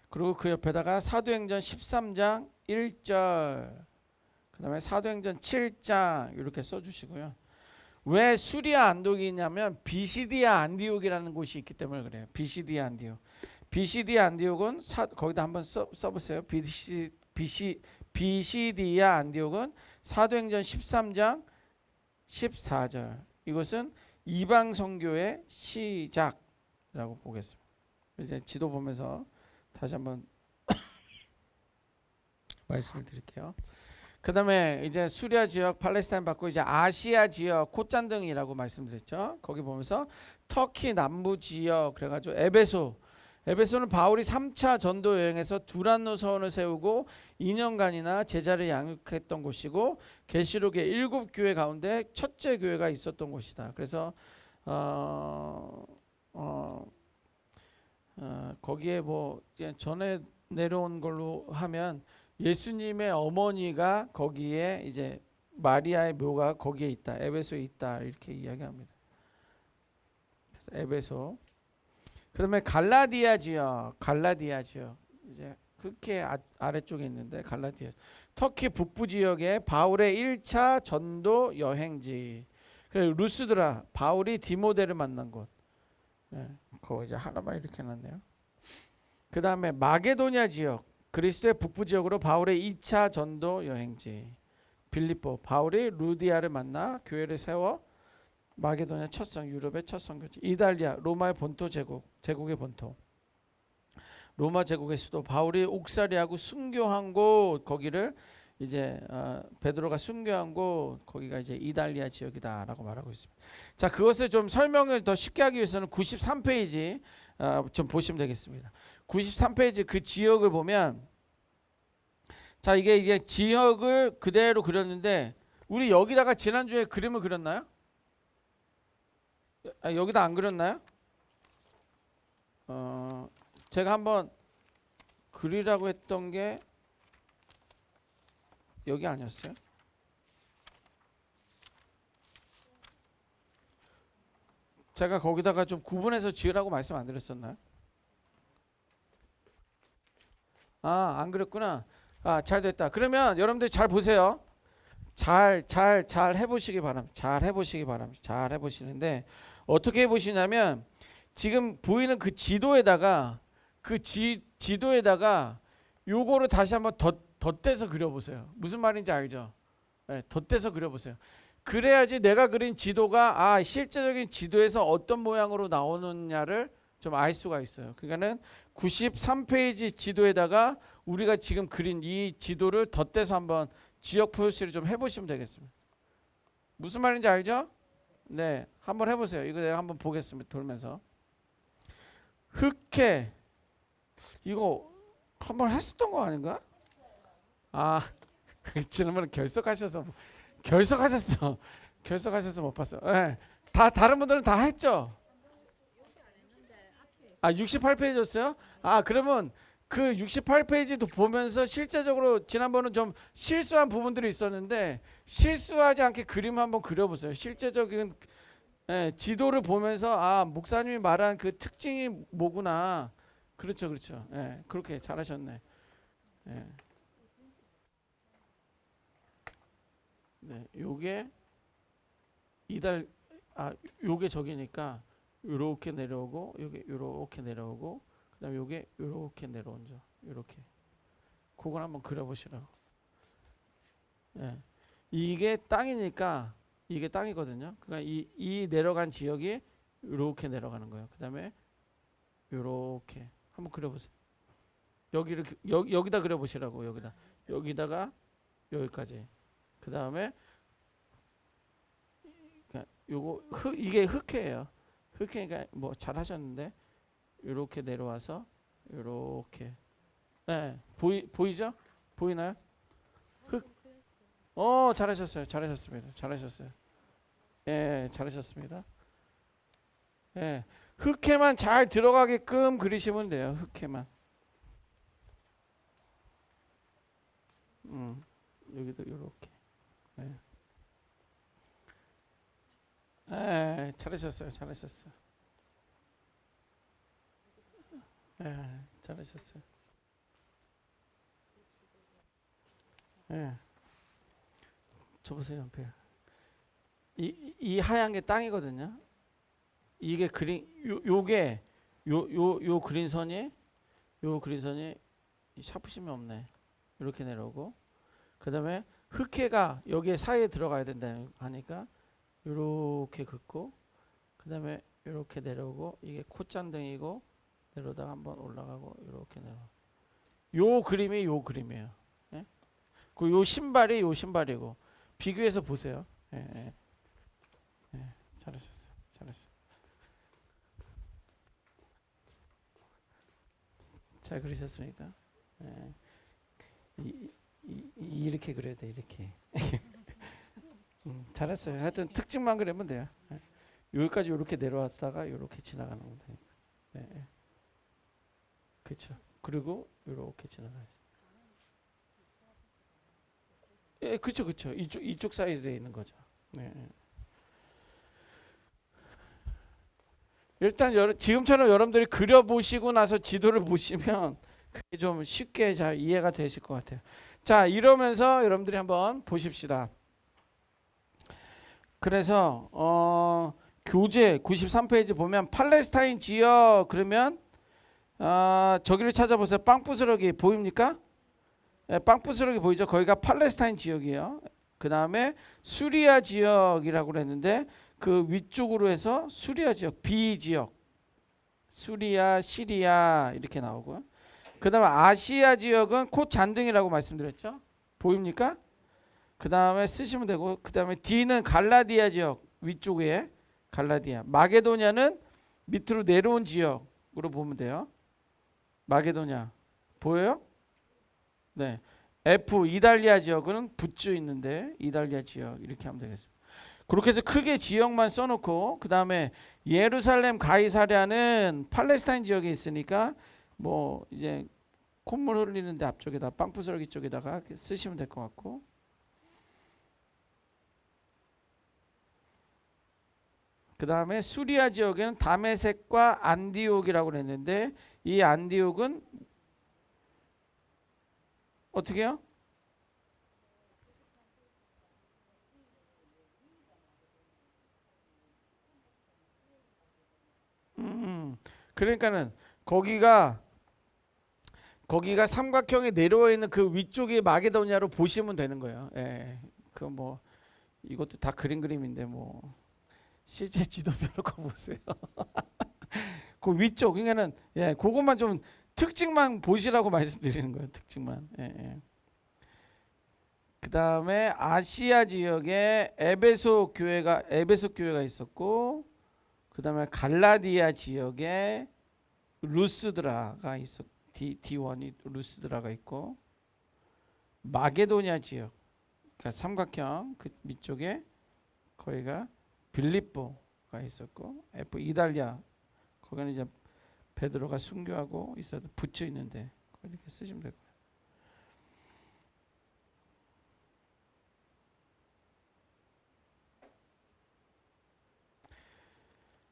그리고 그 옆에다가 사도행전 13장 1절, 그 다음에 사도행전 7장 이렇게 써주시고요. 왜 수리아 안디옥이냐면 비시디아 안디옥이라는 곳이 있기 때문에 그래요. 비시디아 안디옥. 비시디아 안디옥은 거기다 한번 써보세요. 비시디아 안디옥은 사도행전 13장 14절. 이것은 이방 선교의 시작이라고 보겠습니다. 이제 지도 보면서 다시 한번 말씀을 드릴게요. 그 다음에 이제 수리아 지역, 팔레스타인 받고 이제 아시아 지역, 콧잔등이라고 말씀드렸죠. 거기 보면서 터키 남부 지역, 그래가지고 에베소는 바울이 3차 전도 여행에서 두란노 서원을 세우고 2년간이나 제자를 양육했던 곳이고 계시록의 7교회 가운데 첫째 교회가 있었던 곳이다. 그래서 거기에 뭐 전에 내려온 걸로 하면 예수님의 어머니가 거기에 이제 마리아의 묘가 거기에 있다. 에베소에 있다. 이렇게 이야기합니다. 그래서 에베소. 그다음에 갈라디아 지역 이제 그렇게 아래쪽에 있는데 갈라디아. 터키 북부 지역에 바울의 1차 전도 여행지. 그리고 루스드라 바울이 디모데를 만난 곳. 네, 그거 이제 하나만 이렇게 해놨네요. 그다음에 마게도냐 지역. 그리스도의 북부 지역으로 바울의 2차 전도 여행지. 빌립보 바울이 루디아를 만나 교회를 세워 마게도냐 첫성 유럽의 첫 선교지. 이달리아 로마의 본토 제국의 본토. 로마 제국의 수도 바울이 옥살이하고 순교한 곳 거기를 이제 베드로가 순교한 곳 거기가 이제 이달리아 지역이다라고 말하고 있습니다. 자, 그것을 좀 설명을 더 쉽게 하기 위해서는 93페이지 좀 보시면 되겠습니다. 93페이지 그 지역을 보면 자 이게 지역을 그대로 그렸는데 우리 여기다가 지난주에 그림을 그렸나요? 여기다 안 그렸나요? 제가 한번 그리라고 했던 게 여기 아니었어요? 제가 거기다가 좀 구분해서 지으라고 말씀 안 드렸었나요? 안 그랬구나. 잘 됐다. 그러면 여러분들 잘 보세요. 잘 해보시기 바랍니다. 잘 해보시는데 어떻게 해보시냐면 지금 보이는 그 지도에다가 지도에다가 요거를 다시 한번 덧대서 그려보세요. 무슨 말인지 알죠? 네, 덧대서 그려보세요. 그래야지 내가 그린 지도가 실제적인 지도에서 어떤 모양으로 나오느냐를 좀 알 수가 있어요. 그러니까는 93페이지 지도에다가 우리가 지금 그린 이 지도를 덧대서 한번 지역 표시를 좀 해보시면 되겠습니다. 무슨 말인지 알죠? 네, 한번 해보세요. 이거 내가 한번 보겠습니다. 돌면서. 흑해 이거 한번 했었던 거 아닌가? 아, 지난번에 결석하셔서 못 봤어. 네. 다 다른 분들은 다 했죠? 아, 68페이지였어요? 아, 그러면 그 68페이지도 보면서 실제적으로 지난번은 좀 실수한 부분들이 있었는데 실수하지 않게 그림 한번 그려보세요. 실제적인 지도를 보면서 아, 목사님이 말한 그 특징이 뭐구나. 그렇죠, 그렇죠. 그렇게 잘하셨네. 네, 요게 이달 요게 저기니까 요렇게 내려오고 요게 요렇게 내려오고 그다음에 요게 요렇게 내려온죠. 요렇게. 그걸 한번 그려보시라고. 이게 땅이니까 이게 땅이거든요. 그러니까 이 내려간 지역이 요렇게 내려가는 거예요. 그다음에 요렇게 한번 그려보세요. 여기를 여기다 그려보시라고. 여기다가 여기까지. 그다음에 요거 이게 흑해예요. 흑해니까 뭐 잘하셨는데 요렇게 내려와서 요렇게 보이죠? 보이나요? 잘하셨어요. 잘하셨습니다. 잘하셨습니다. 흑해만 잘 들어가게끔 그리시면 돼요. 흑해만. 여기도 요렇게. 잘하셨어요. 잘하셨어요. 저 보세요. 이 하얀 게 땅이거든요. 이게 그린 요게 요 그린선이 샤프심이 없네. 이렇게 내려오고 그다음에 흑해가 여기에 사이에 들어가야 된다 하니까 요렇게 긋고 그다음에 요렇게 내려오고 이게 콧잔등이고 내려다가 한번 올라가고 요렇게 내려. 요 그림이 요 그림이에요. 그 요 신발이 요 신발이고 비교해서 보세요. 잘하셨어요. 잘 그리셨습니까? 이렇게 그려야 돼. 이렇게. 잘했어요. 하여튼 특징만 그리면 돼요. 여기까지 이렇게 내려왔다가 이렇게 지나가는 겁니다. 그렇죠. 그리고 이렇게 지나가야죠. 그렇죠. 이쪽 사이드에 있는 거죠. 일단 지금처럼 여러분들이 그려보시고 나서 지도를 보시면 그게 좀 쉽게 잘 이해가 되실 것 같아요. 자, 이러면서 여러분들이 한번 보십시다. 그래서 교재 93페이지 보면 팔레스타인 지역 그러면 저기를 찾아보세요. 빵부스러기 보입니까? 빵부스러기 보이죠? 거기가 팔레스타인 지역이에요. 그 다음에 수리아 지역이라고 그랬는데 그 위쪽으로 해서 수리아 지역, B 지역, 수리아, 시리아 이렇게 나오고요. 그 다음에 아시아 지역은 콧잔등이라고 말씀드렸죠. 보입니까? 그 다음에 쓰시면 되고 그 다음에 D는 갈라디아 지역 위쪽에 갈라디아. 마게도냐는 밑으로 내려온 지역으로 보면 돼요. 마게도냐 보여요? 네. F 이달리아 지역은 붓주 있는데 이달리아 지역 이렇게 하면 되겠습니다. 그렇게 해서 크게 지역만 써놓고 그 다음에 예루살렘 가이사랴는 팔레스타인 지역에 있으니까 뭐 이제 콧물 흘리는데 앞쪽에다 빵부스러기 쪽에다가 쓰시면 될 것 같고 그 다음에 수리아 지역에는 다메섹과 안디옥이라고 그랬는데 이 안디옥은 어떻게 해요? 그러니까는 거기가 삼각형에 내려와 있는 그 위쪽이 마게도냐로 보시면 되는 거예요. 그 뭐 이것도 다 그림인데 뭐 실제 지도 펴놓고 보세요. 그 위쪽, 그러니까는 예, 그것만 좀 특징만 보시라고 말씀드리는 거예요. 특징만. 예, 예. 그 다음에 아시아 지역에 에베소 교회가 있었고, 그 다음에 갈라디아 지역에 루스드라가 있었. D1이 루스드라가 있고, 마게도니아 지역, 그러니까 삼각형 그 밑쪽에 거기가 빌립보가 있었고, F 이달리아 거기는 이제 베드로가 순교하고 있어도 붙여 있는데 이렇게 쓰시면 될 거예요.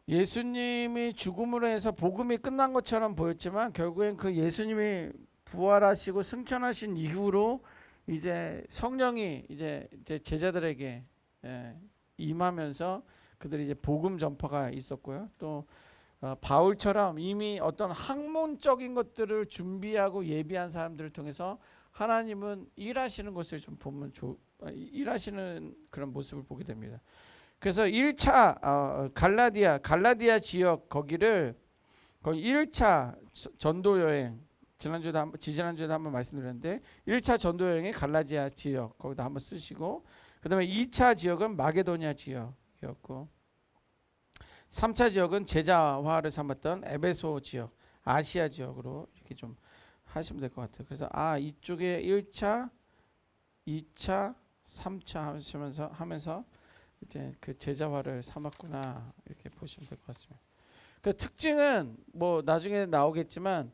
예수님이 죽음으로 해서 복음이 끝난 것처럼 보였지만 결국엔 그 예수님이 부활하시고 승천하신 이후로 이제 성령이 이제 제자들에게 임하면서 그들이 이제 복음 전파가 있었고요. 또 바울처럼 이미 어떤 학문적인 것들을 준비하고 예비한 사람들을 통해서 하나님은 일하시는 것을 좀 보면 일하시는 그런 모습을 보게 됩니다. 그래서 1차 갈라디아 지역 거기를 거기 1차 전도 여행 지지난주에도 한번 말씀드렸는데 1차 전도 여행이 갈라디아 지역 거기다 한번 쓰시고, 그다음에 2차 지역은 마게도니아 지역이었고, 3차 지역은 제자화를 삼았던 에베소 지역, 아시아 지역으로 이렇게 좀 하시면 될 것 같아요. 그래서 이쪽에 1차, 2차, 3차 하면서 이제 그 제자화를 삼았구나 이렇게 보시면 될 것 같습니다. 그 특징은 뭐 나중에 나오겠지만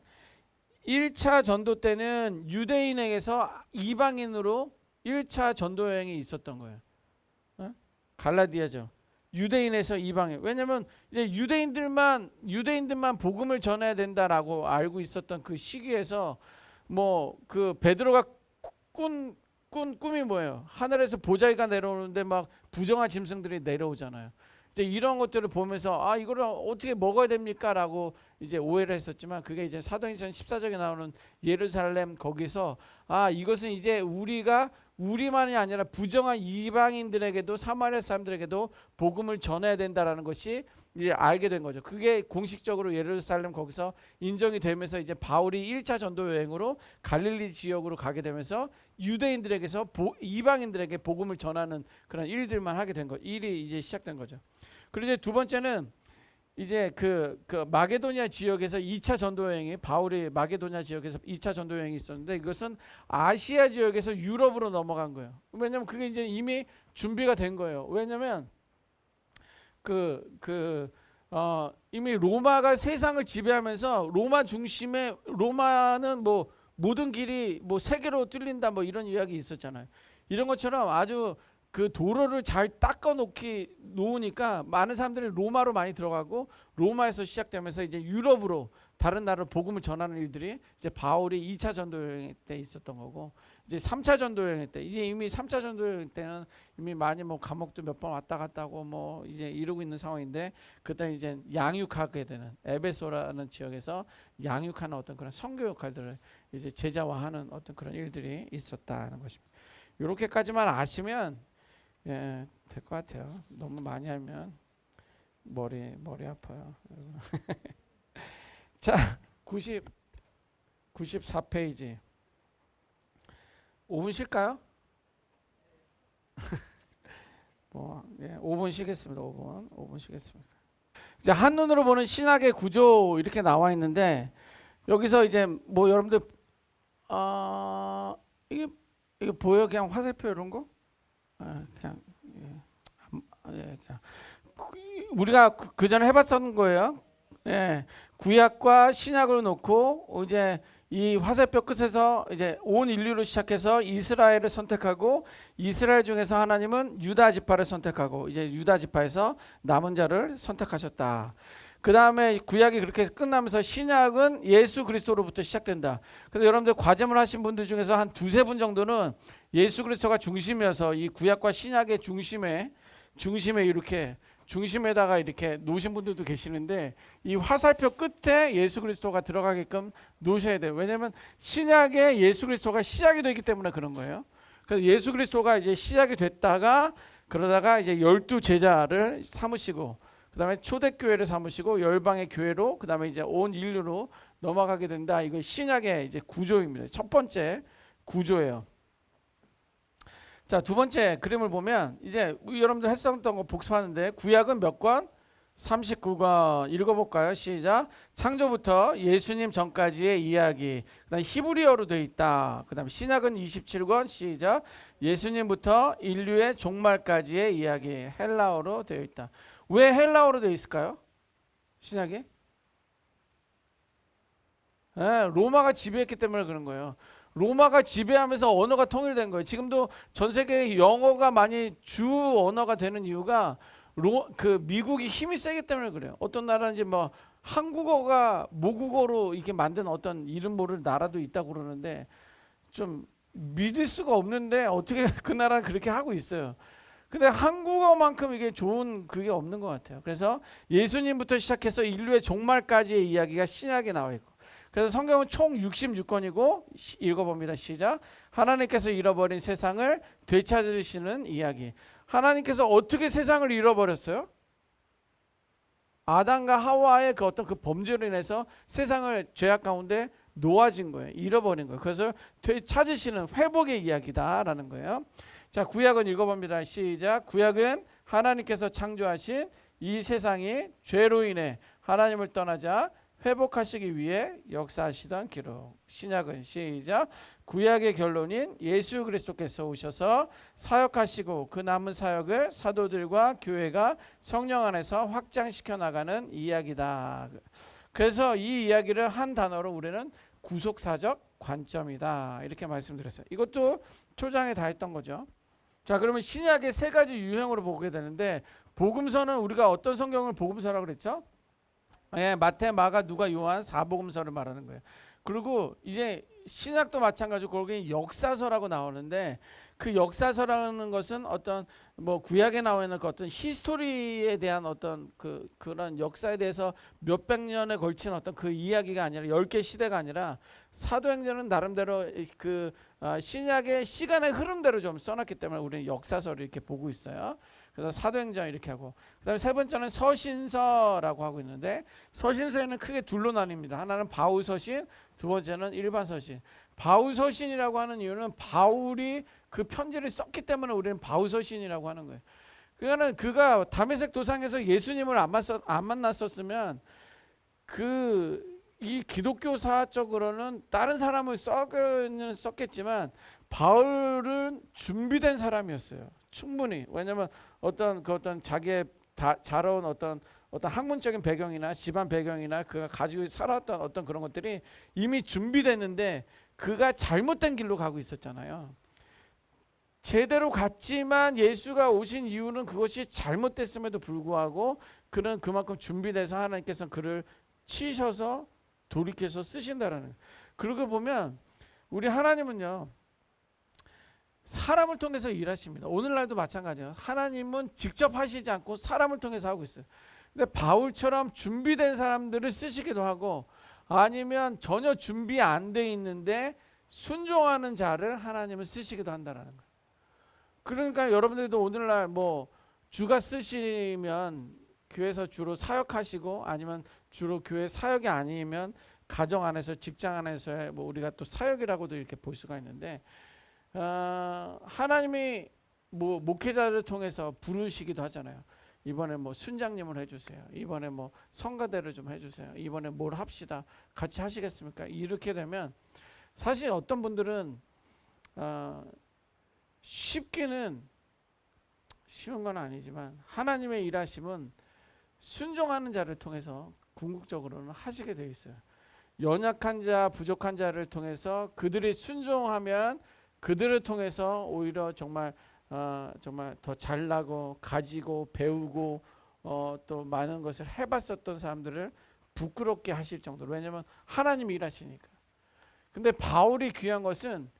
1차 전도 때는 유대인에게서 이방인으로 1차 전도 여행이 있었던 거예요. 갈라디아죠. 유대인에서 이방인. 왜냐면 이제 유대인들만 복음을 전해야 된다라고 알고 있었던 그 시기에서 뭐 그 베드로가 꿈이 뭐예요? 하늘에서 보자기가 내려오는데 막 부정한 짐승들이 내려오잖아요. 이제 이런 것들을 보면서 이거를 어떻게 먹어야 됩니까라고 이제 오해를 했었지만, 그게 이제 사도행전 14장에 나오는 예루살렘 거기서 이것은 이제 우리만이 아니라 부정한 이방인들에게도 사마리아 사람들에게도 복음을 전해야 된다라는 것이 이제 알게 된 거죠. 그게 공식적으로 예루살렘 거기서 인정이 되면서 이제 바울이 1차 전도 여행으로 갈릴리 지역으로 가게 되면서 유대인들에게서 이방인들에게 복음을 전하는 그런 일들만 하게 된 거, 일이 이제 시작된 거죠. 그리고 이제 두 번째는 이제 그 마게도니아 지역에서 2차 전도 여행이, 바울이 마게도니아 지역에서 2차 전도 여행이 있었는데 이것은 아시아 지역에서 유럽으로 넘어간 거예요. 왜냐면 그게 이제 이미 준비가 된 거예요. 왜냐면 이미 로마가 세상을 지배하면서 로마는 뭐 모든 길이 뭐 세계로 뚫린다 뭐 이런 이야기 있었잖아요. 이런 것처럼 아주 그 도로를 잘 놓으니까 많은 사람들이 로마로 많이 들어가고, 로마에서 시작되면서 이제 유럽으로 다른 나라로 복음을 전하는 일들이 이제 바울이 2차 전도 여행 때 있었던 거고, 이제 3차 전도 여행 때 이제 이미 3차 전도 여행 때는 이미 많이 뭐 감옥도 몇 번 왔다 갔다 하고 뭐 이제 이러고 있는 상황인데, 그때 이제 양육하게 되는 에베소라는 지역에서 양육하는 어떤 그런 선교 역할들을 이제 제자화하는 어떤 그런 일들이 있었다는 것입니다. 이렇게까지만 아시면 될 것 같아요. 너무 많이 알면 머리 아파요. 자, 94페이지. 5분 쉴까요? 5분 쉬겠습니다. 5분 쉬겠습니다. 이제 한눈으로 보는 신학의 구조 이렇게 나와 있는데, 여기서 이제 뭐 여러분들 이게 보여? 그냥 화살표 이런 거? 그냥 우리가 그 전에 해봤던 거예요. 구약과 신약을 놓고 이제 이 화살표 끝에서 이제 온 인류로 시작해서 이스라엘을 선택하고, 이스라엘 중에서 하나님은 유다 지파를 선택하고 이제 유다 지파에서 남은 자를 선택하셨다. 그 다음에 구약이 그렇게 끝나면서 신약은 예수 그리스도로부터 시작된다. 그래서 여러분들 과제물 하신 분들 중에서 한 두세 분 정도는 예수 그리스도가 중심이어서 이 구약과 신약의 중심에 이렇게 중심에다가 이렇게 놓으신 분들도 계시는데, 이 화살표 끝에 예수 그리스도가 들어가게끔 놓으셔야 돼요. 왜냐하면 신약에 예수 그리스도가 시작이 되기 때문에 그런 거예요. 그래서 예수 그리스도가 이제 시작이 됐다가 그러다가 이제 12 제자를 삼으시고, 그다음에 초대교회를 삼으시고 열방의 교회로 그다음에 이제 온 인류로 넘어가게 된다. 이거 신약의 이제 구조입니다. 첫 번째 구조예요. 자, 두 번째 그림을 보면 이제 여러분들 했었던 거 복습하는데 구약은 몇 권? 39권 읽어볼까요? 시작. 창조부터 예수님 전까지의 이야기. 그다음 히브리어로 되어 있다. 그다음 신약은 27권 시작. 예수님부터 인류의 종말까지의 이야기. 헬라어로 되어 있다. 왜 헬라어로 되어 있을까요? 신약이? 네, 로마가 지배했기 때문에 그런 거예요. 로마가 지배하면서 언어가 통일된 거예요. 지금도 전 세계에 영어가 많이 주 언어가 되는 이유가 그 미국이 힘이 세기 때문에 그래요. 어떤 나라는 이제 뭐 한국어가 모국어로 이렇게 만든 어떤 이름 모를 나라도 있다고 그러는데 좀 믿을 수가 없는데 어떻게 그 나라는 그렇게 하고 있어요. 근데 한국어만큼 이게 좋은 그게 없는 것 같아요. 그래서 예수님부터 시작해서 인류의 종말까지의 이야기가 신약에 나와 있고, 그래서 성경은 총 66권이고 읽어봅니다. 시작. 하나님께서 잃어버린 세상을 되찾으시는 이야기. 하나님께서 어떻게 세상을 잃어버렸어요? 아담과 하와의 그 어떤 그 범죄로 인해서 세상을 죄악 가운데 놓아진 거예요. 잃어버린 거예요. 그래서 되찾으시는 회복의 이야기다라는 거예요. 자, 구약은 읽어봅니다. 시작. 구약은 하나님께서 창조하신 이 세상이 죄로 인해 하나님을 떠나자 회복하시기 위해 역사하시던 기록. 신약은 시작. 구약의 결론인 예수 그리스도께서 오셔서 사역하시고 그 남은 사역을 사도들과 교회가 성령 안에서 확장시켜 나가는 이야기다. 그래서 이 이야기를 한 단어로 우리는 구속사적 관점이다. 이렇게 말씀드렸어요. 이것도 초장에 다 했던 거죠. 자, 그러면 신약의 세 가지 유형으로 보게 되는데, 복음서는 우리가 어떤 성경을 복음서라고 그랬죠? 예, 마태, 마가, 누가, 요한 4복음서를 말하는 거예요. 그리고 이제 신약도 마찬가지고 거기 역사서라고 나오는데, 그 역사서라는 것은 어떤 뭐 구약에 나와 있는 그 어떤 히스토리에 대한 어떤 그런 역사에 대해서 몇백 년에 걸친 어떤 그 이야기가 아니라 10개 시대가 아니라 사도행전은 나름대로 그 신약의 시간의 흐름대로 좀 써놨기 때문에 우리는 역사서를 이렇게 보고 있어요. 그래서 사도행전 이렇게 하고, 그다음에 세 번째는 서신서라고 하고 있는데, 서신서에는 크게 둘로 나뉩니다. 하나는 바울 서신, 두 번째는 일반 서신. 바울 서신이라고 하는 이유는 바울이 그 편지를 썼기 때문에 우리는 바울 서신이라고 하는 거예요. 그거는 그가 다메섹 도상에서 예수님을 안 만났었으면 이 기독교사적으로는 다른 사람을 썼겠지만 바울은 준비된 사람이었어요. 충분히. 왜냐하면 어떤 자기의 자라온 어떤 학문적인 배경이나 집안 배경이나 그가 가지고 살았던 어떤 그런 것들이 이미 준비됐는데 그가 잘못된 길로 가고 있었잖아요. 제대로 갔지만 예수가 오신 이유는 그것이 잘못됐음에도 불구하고 그는 그만큼 준비돼서 하나님께서 그를 치셔서 돌이켜서 쓰신다라는 거예요. 그러고 보면 우리 하나님은요, 사람을 통해서 일하십니다. 오늘날도 마찬가지예요. 하나님은 직접 하시지 않고 사람을 통해서 하고 있어요. 근데 바울처럼 준비된 사람들을 쓰시기도 하고, 아니면 전혀 준비 안 돼 있는데 순종하는 자를 하나님은 쓰시기도 한다라는 거예요. 그러니까 여러분들도 오늘날 뭐 주가 쓰시면 교회에서 주로 사역하시고, 아니면 주로 교회 사역이 아니면 가정 안에서, 직장 안에서의 뭐 우리가 또 사역이라고도 이렇게 볼 수가 있는데, 하나님이 뭐 목회자를 통해서 부르시기도 하잖아요. 이번에 뭐 순장님을 해주세요. 이번에 뭐 성가대를 좀 해주세요. 이번에 뭘 합시다. 같이 하시겠습니까? 이렇게 되면 사실 어떤 분들은 쉽기는 쉬운 건 아니지만 하나님의 일하심은 순종하는 자를 통해서 궁극적으로는 하시게 돼 있어요. 연약한 자, 부족한 자를 통해서 그들이 순종하면 그들을 통해서 오히려 정말 더 잘나고 가지고 배우고 또 많은 것을 해봤었던 사람들을 부끄럽게 하실 정도로. 왜냐하면 하나님이 일하시니까. 근데 바울이 귀한 것은,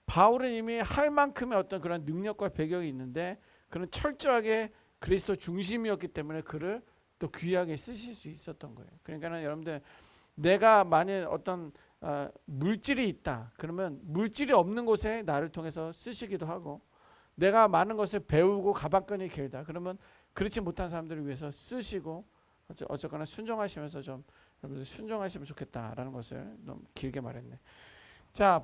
바울은 이미 할 만큼의 어떤 그런 능력과 배경이 있는데 그는 철저하게 그리스도 중심이었기 때문에 그를 또 귀하게 쓰실 수 있었던 거예요. 그러니까 여러분들, 내가 만일 어떤 물질이 있다 그러면 물질이 없는 곳에 나를 통해서 쓰시기도 하고, 내가 많은 것을 배우고 가방끈이 길다 그러면 그렇지 못한 사람들을 위해서 쓰시고 어쨌거나 순종하시면서 좀 여러분들 순종하시면 좋겠다라는 것을 너무 길게 말했네. 자,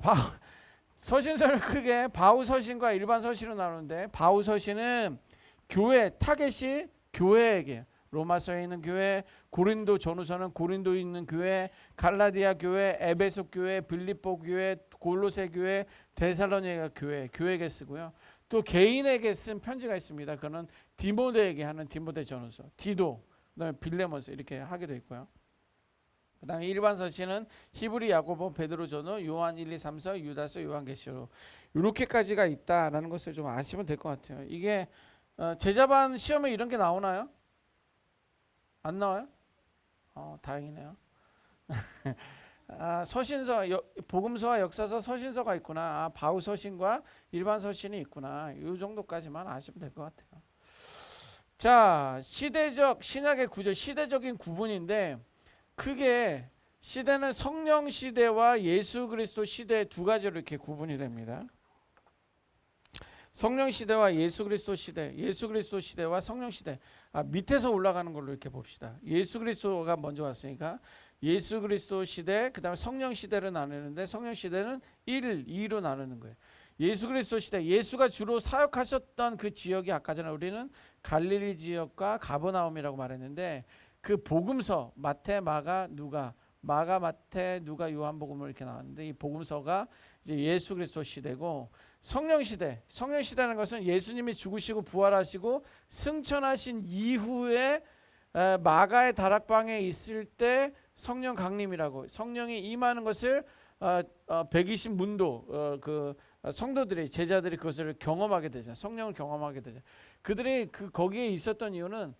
서신서를 크게 바울 서신과 일반 서신으로 나누는데 바울 서신은 교회 타겟이 교회에게 로마서에 있는 교회, 고린도 전후서는 고린도에 있는 교회, 갈라디아 교회, 에베소 교회, 빌립보 교회, 골로새 교회, 데살로니가 교회, 교회에게 쓰고요. 또 개인에게 쓴 편지가 있습니다. 그거는 디모데에게 하는 디모데 전후서, 디도, 그다음에 빌레몬서 이렇게 하게 돼 있고요. 그다음에 일반 서신은 히브리, 야고보, 베드로 전후, 요한 1, 2, 3서, 유다서, 요한계시록 이렇게까지가 있다라는 것을 좀 아시면 될 것 같아요. 이게 제자반 시험에 이런 게 나오나요? 안 나와요? 다행이네요. 서신서, 복음서와 역사서, 서신서가 있구나. 바울 서신과 일반 서신이 있구나. 이 정도까지만 아시면 될 것 같아요. 자, 시대적 신약의 구조, 시대적인 구분인데 크게 시대는 성령 시대와 예수 그리스도 시대 두 가지로 이렇게 구분이 됩니다. 성령 시대와 예수 그리스도 시대, 예수 그리스도 시대와 성령 시대. 밑에서 올라가는 걸로 이렇게 봅시다. 예수 그리스도가 먼저 왔으니까 예수 그리스도 시대, 그다음에 성령 시대를 나누는데 성령 시대는 1, 2로 나누는 거예요. 예수 그리스도 시대, 예수가 주로 사역하셨던 그 지역이 아까 전에 우리는 갈릴리 지역과 가버나움이라고 말했는데 그 복음서 마태, 마가, 누가, 마가, 마태, 누가, 요한복음을 이렇게 나왔는데 이 복음서가 이제 예수 그리스도 시대고 성령 시대, 성령 시대라는 것은 예수님이 죽으시고 부활하시고 승천하신 이후에 마가의 다락방에 있을 때 성령 강림이라고 성령이 임하는 것을 120문도 그 성도들이 제자들이 그것을 경험하게 되죠. 성령을 경험하게 되죠. 그들이 거기에 있었던 이유는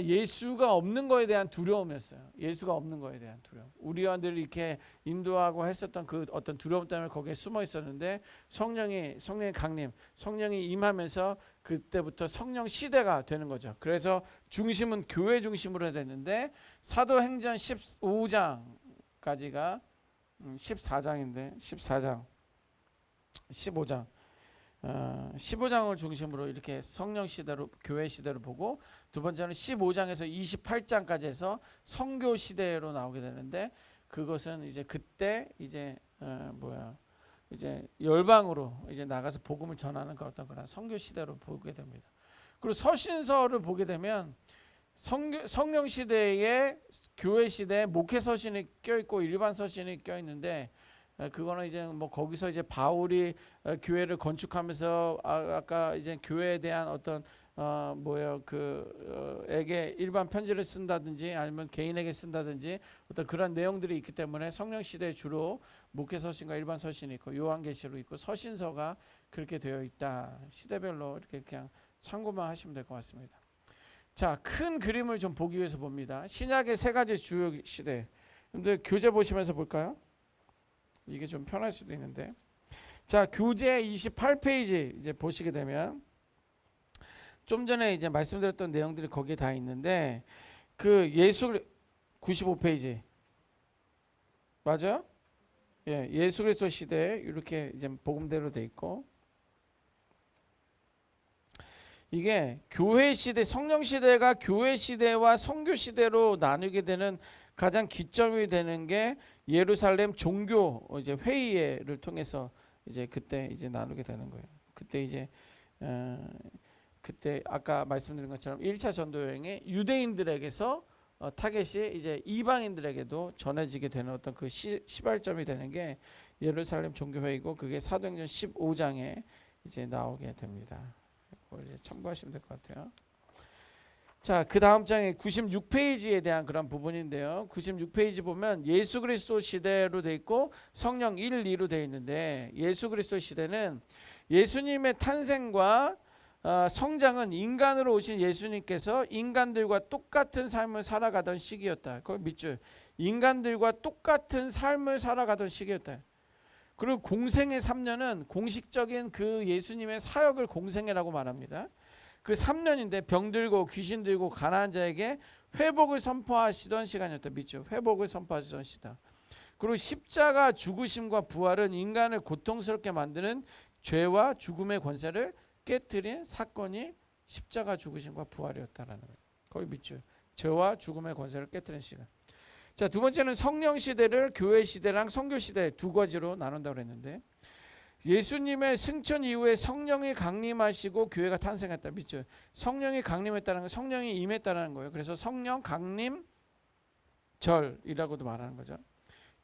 예수가 없는 거에 대한 두려움이었어요. 예수가 없는 거에 대한 두려움. 우리와 늘 이렇게 인도하고 했었던 그 어떤 두려움 때문에 거기에 숨어 있었는데 성령의 강림, 성령이 임하면서 그때부터 성령 시대가 되는 거죠. 그래서 중심은 교회 중심으로 됐는데 사도행전 15장까지가 14장인데 14장, 15장 15장을 중심으로 이렇게 성령 시대로 교회 시대로 보고 두 번째는 15장에서 28장까지 해서 성교 시대로 나오게 되는데 그것은 이제 그때 이제 이제 열방으로 이제 나가서 복음을 전하는 어떤 그런 성교 시대로 보게 됩니다. 그리고 서신서를 보게 되면 성령 시대에 교회 시대에 목회 서신이 껴 있고 일반 서신이 껴 있는데 그거는 이제 뭐 거기서 이제 바울이 교회를 건축하면서 아까 이제 교회에 대한 어떤 에게 일반 편지를 쓴다든지 아니면 개인에게 쓴다든지 어떤 그런 내용들이 있기 때문에 성령 시대에 주로 목회 서신과 일반 서신이 있고 요한계시록 있고 서신서가 그렇게 되어 있다. 시대별로 이렇게 그냥 참고만 하시면 될 것 같습니다. 자, 큰 그림을 좀 보기 위해서 봅니다. 신약의 세 가지 주요 시대. 여러분들 교재 보시면서 볼까요? 이게 좀 편할 수도 있는데, 자, 교재 28페이지 이제 보시게 되면 좀 전에 이제 말씀드렸던 내용들이 거기에 다 있는데 그 예수 95페이지 맞아요? 예, 예수 그리스도 시대 이렇게 이제 복음대로 돼 있고 이게 교회 시대, 성령 시대가 교회 시대와 선교 시대로 나누게 되는 가장 기점이 되는 게 예루살렘 종교 이제 회의를 통해서 이제 그때 이제 나누게 되는 거예요. 그때 이제 그때 아까 말씀드린 것처럼 1차 전도 여행에 유대인들에게서 타겟이 이제 이방인들에게도 전해지게 되는 어떤 그 시발점이 되는 게 예루살렘 종교 회의고 그게 사도행전 15장에 이제 나오게 됩니다. 이제 참고하시면 될 것 같아요. 자, 그 다음 장에 96페이지에 대한 그런 부분인데요. 96페이지 보면 예수 그리스도 시대로 돼 있고 성령 1, 2로 돼 있는데 예수 그리스도 시대는 예수님의 탄생과 성장은 인간으로 오신 예수님께서 인간들과 똑같은 삶을 살아가던 시기였다. 거기 밑줄. 인간들과 똑같은 삶을 살아가던 시기였다. 그리고 공생의 3년은 공식적인 그 예수님의 사역을 공생애라고 말합니다. 그 3년인데 병들고 귀신 들고 가난한 자에게 회복을 선포하시던 시간이었다. 밑줄. 회복을 선포하시던 시다. 그리고 십자가 죽으심과 부활은 인간을 고통스럽게 만드는 죄와 죽음의 권세를 깨트린 사건이 십자가 죽으심과 부활이었다라는 거예요. 거기 밑줄. 죄와 죽음의 권세를 깨뜨리는 시간. 자, 두 번째는 성령 시대를 교회 시대랑 선교 시대 두 가지로 나눈다고 했는데, 예수님의 승천 이후에 성령이 강림하시고 교회가 탄생했다. 밑줄. 성령이 강림했다는 건 성령이 임했다는 거예요. 그래서 성령 강림 절이라고도 말하는 거죠.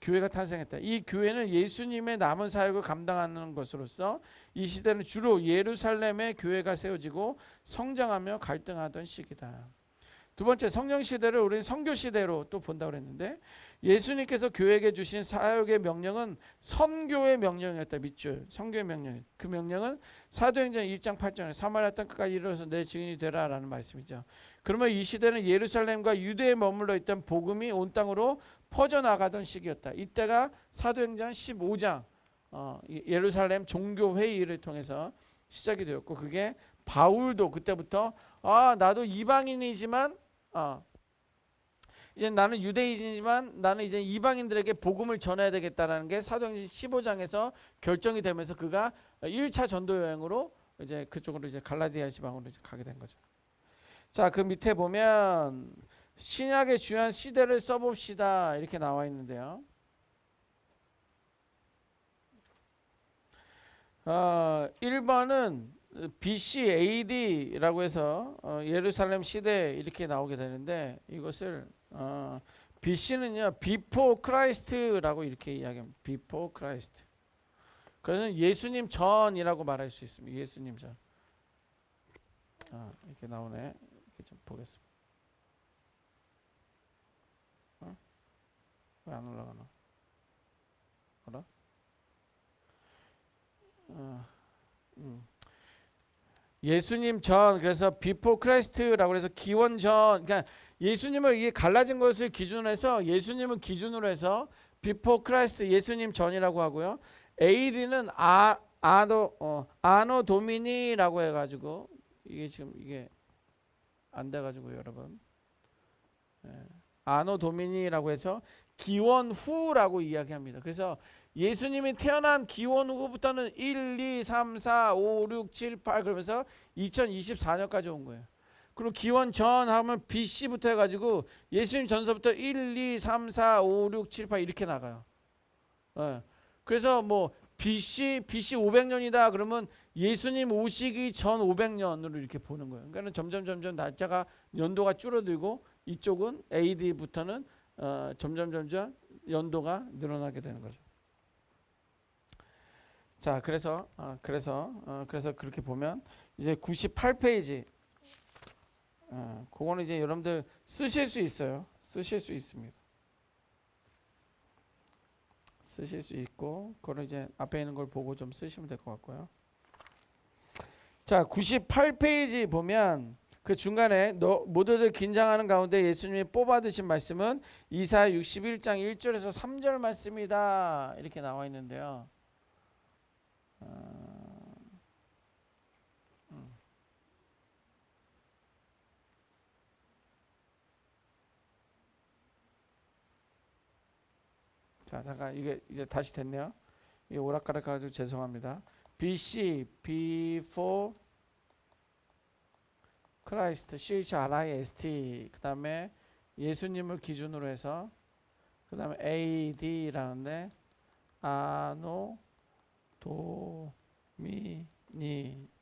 교회가 탄생했다. 이 교회는 예수님의 남은 사역을 감당하는 것으로서 이 시대는 주로 예루살렘의 교회가 세워지고 성장하며 갈등하던 시기다. 두 번째, 성령 시대를 우리는 선교 시대로 또 본다고 했는데, 예수님께서 교회에게 주신 사역의 명령은 선교의 명령이었다. 밑줄. 선교의 명령. 그 명령은 사도행전 1장 8절에 사마리아 땅까지 이르러서 내 증인이 되라라는 말씀이죠. 그러면 이 시대는 예루살렘과 유대에 머물러 있던 복음이 온 땅으로 퍼져나가던 시기였다. 이때가 사도행전 15장 예루살렘 종교회의를 통해서 시작이 되었고, 그게 바울도 그때부터 나도 이방인이지만 이제 나는 유대인이지만 나는 이제 이방인들에게 복음을 전해야 되겠다라는 게 사도행전 15장에서 결정이 되면서 그가 1차 전도 여행으로 이제 그쪽으로 이제 갈라디아 지방으로 이제 가게 된 거죠. 자, 그 밑에 보면 신약의 중요한 시대를 써봅시다 이렇게 나와 있는데요. 1번은 BC AD라고 해서 예루살렘 시대 이렇게 나오게 되는데, 이것을 BC는요 Before Christ라고 이렇게 이야기합니다. Before Christ. 그래서 예수님 전이라고 말할 수 있습니다. 예수님 전. 이렇게 나오네. 이렇게 좀 보겠습니다. 왜 안 올라가나? 알아? 예수님 전, 그래서 Before Christ라고 해서 기원 전, 그러니까 예수님을 이게 갈라진 것을 기준으로 해서 예수님을 기준으로 해서 Before Christ 예수님 전이라고 하고요. AD는 아노 도미니라고 해가지고 이게 지금 이게 안 돼가지고 여러분, 아노 도미니라고 해서 기원 후라고 이야기합니다. 그래서 예수님이 태어난 기원 후부터는 1, 2, 3, 4, 5, 6, 7, 8 그러면서 2024년까지 온 거예요. 그리고 기원 전 하면 BC부터 해가지고 예수님 전서부터 1, 2, 3, 4, 5, 6, 7, 8 이렇게 나가요. 그래서 뭐 BC 500년이다 그러면 예수님 오시기 전 500년으로 이렇게 보는 거예요. 그러니까 점점 날짜가 연도가 줄어들고 이쪽은 AD부터는 점점 연도가 늘어나게 되는 거죠. 자, 그래서 그렇게 보면 이제 98페이지 그거는 이제 여러분들 쓰실 수 있어요. 쓰실 수 있습니다. 쓰실 수 있고, 그거는 이제 앞에 있는 걸 보고 좀 쓰시면 될 것 같고요. 자, 98페이지 보면 그 중간에 모두들 긴장하는 가운데 예수님이 뽑아드신 말씀은 이사야 61장 1절에서 3절 말씀이다 이렇게 나와 있는데요. 자, 잠깐 이게 이제 다시 됐네요. 이게 오락가락해가지고 죄송합니다. BC Before Christ CHRIST 그 다음에 예수님을 기준으로 해서 그 다음에 AD라는데 아노 도미니,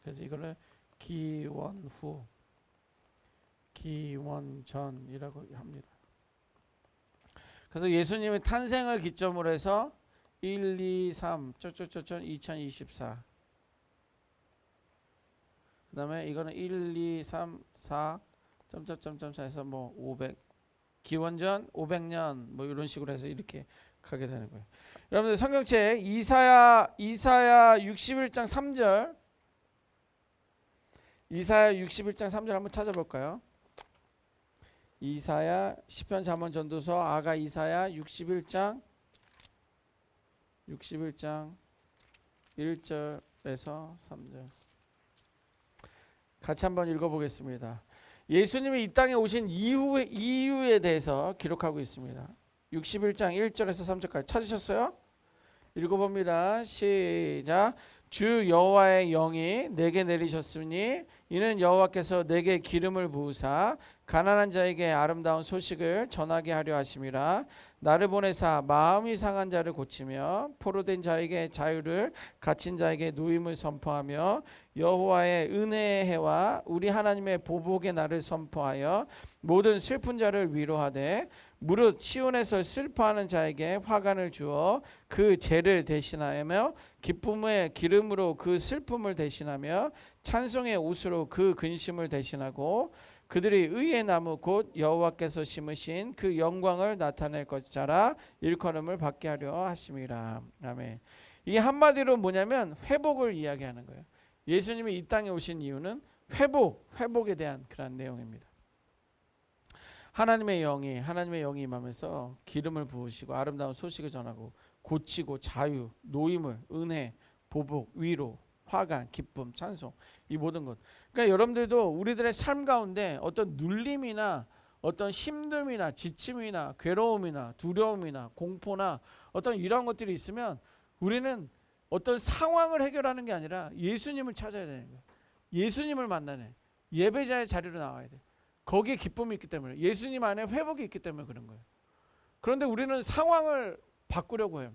그래서 이거를 기원 후 기원 전이라고 합니다. 그래서 예수님의 탄생을 기점으로 해서 1, 2, 3 2024 그 다음에 이거는 1, 2, 3, 4 해서 뭐 500 기원전 500년 뭐 이런 식으로 해서 이렇게 가게 되는 거예요. 여러분들 성경책 이사야 61장 3절 이사야 61장 3절 한번 찾아볼까요? 이사야 시편 잠언 전도서 아가 이사야 61장 1절에서 3절 같이 한번 읽어보겠습니다. 예수님이 이 땅에 오신 이유에 대해서 기록하고 있습니다. 61장 1절에서 3절까지 찾으셨어요? 읽어봅니다. 시작. 주 여호와의 영이 내게 내리셨으니 이는 여호와께서 내게 기름을 부으사 가난한 자에게 아름다운 소식을 전하게 하려 하심이라. 나를 보내사 마음이 상한 자를 고치며 포로된 자에게 자유를, 갇힌 자에게 노임을 선포하며 여호와의 은혜의 해와 우리 하나님의 보복의 날을 선포하여 모든 슬픈 자를 위로하되 무릇 시온에서 슬퍼하는 자에게 화관을 주어 그 죄를 대신하며 기쁨의 기름으로 그 슬픔을 대신하며 찬송의 옷으로 그 근심을 대신하고 그들이 의의 나무 곧 여호와께서 심으신 그 영광을 나타낼 것자라 일컬음을 받게 하려 하심이라. 아멘. 이게 한마디로 뭐냐면 회복을 이야기하는 거예요. 예수님이 이 땅에 오신 이유는 회복에 대한 그런 내용입니다. 하나님의 영이 임하면서 기름을 부으시고 아름다운 소식을 전하고 고치고 자유, 노임을, 은혜, 보복, 위로, 화관, 기쁨, 찬송, 이 모든 것. 그러니까 여러분들도 우리들의 삶 가운데 어떤 눌림이나 어떤 힘듦이나 지침이나 괴로움이나 두려움이나 공포나 어떤 이런 것들이 있으면 우리는 어떤 상황을 해결하는 게 아니라 예수님을 찾아야 되는 거예요. 예수님을 만나는 예배자의 자리로 나와야 돼. 거기에 기쁨이 있기 때문에, 예수님 안에 회복이 있기 때문에 그런 거예요. 그런데 우리는 상황을 바꾸려고 해요.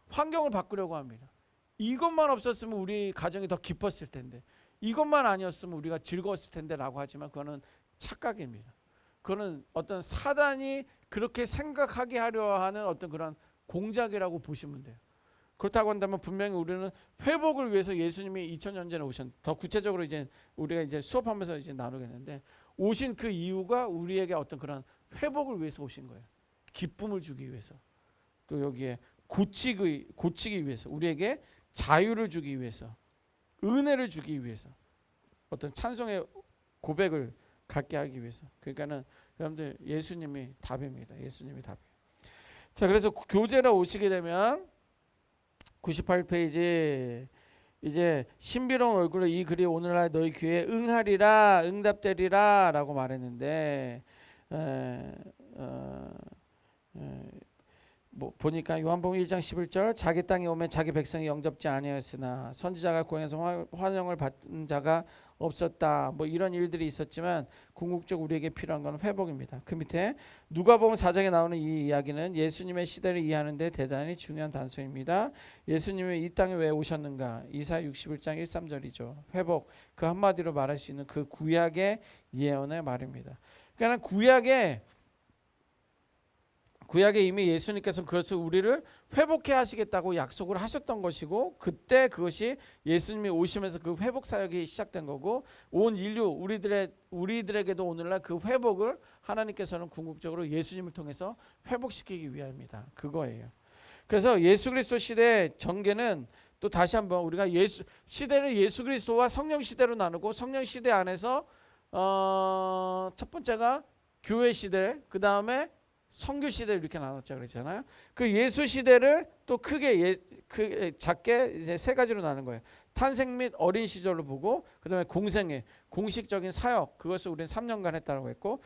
환경을 바꾸려고 합니다. 이것만 없었으면 우리 가정이 더 기뻤을 텐데, 이것만 아니었으면 우리가 즐거웠을 텐데 라고 하지만 그거는 착각입니다. 그거는 어떤 사단이 그렇게 생각하게 하려 하는 어떤 그런 공작이라고 보시면 돼요. 그렇다고 한다면 분명히 우리는 회복을 위해서 예수님이 2000년 전에 더 구체적으로 이제 우리가 이제 수업하면서 이제 나누겠는데, 오신 그 이유가 우리에게 어떤 그런 회복을 위해서 오신 거예요. 기쁨을 주기 위해서, 또 여기에 고치기 위해서, 우리에게 자유를 주기 위해서, 은혜를 주기 위해서, 어떤 찬송의 고백을 갖게 하기 위해서. 그러니까는 여러분들 예수님이 답입니다. 예수님이 답이에요. 자, 그래서 교제로 오시게 되면 98페이지 이제 신비로운 얼굴로 이 글이 오늘날 너희 귀에 응하리라, 응답되리라 라고 말했는데 뭐 보니까 요한복음 1장 11절 자기 땅에 오면 자기 백성이 영접지 아니하였으나 선지자가 고향에서 환영을 받은 자가 없었다. 뭐 이런 일들이 있었지만 궁극적으로 우리에게 필요한 건 회복입니다. 그 밑에 누가복음 4장에 나오는 이 이야기는 예수님의 시대를 이해하는 데 대단히 중요한 단서입니다. 예수님이 이 땅에 왜 오셨는가? 이사야 61장 1, 3절이죠. 회복, 그 한마디로 말할 수 있는 그 구약의 예언의 말입니다. 그러니까 구약에 이미 예수님께서 그것을 우리를 회복해 하시겠다고 약속을 하셨던 것이고, 그때 그것이 예수님이 오시면서 그 회복 사역이 시작된 거고, 온 인류 우리들에게도 오늘날 그 회복을 하나님께서는 궁극적으로 예수님을 통해서 회복시키기 위함입니다. 그거예요. 그래서 예수 그리스도 시대의 전개는 또 다시 한번 우리가 시대를 예수 그리스도와 성령 시대로 나누고, 성령 시대 안에서 첫 번째가 교회 시대, 그 다음에 성교 시대를 이렇게 나눴자 그랬잖아요. 그 예수 시대를 또 크게 작게 이제 세 가지로 나눈 거예요. 탄생 및 어린 시절로 보고, 그다음에 공생애, 공식적인 사역, 그것을 우리는 3년간 했다고 했고,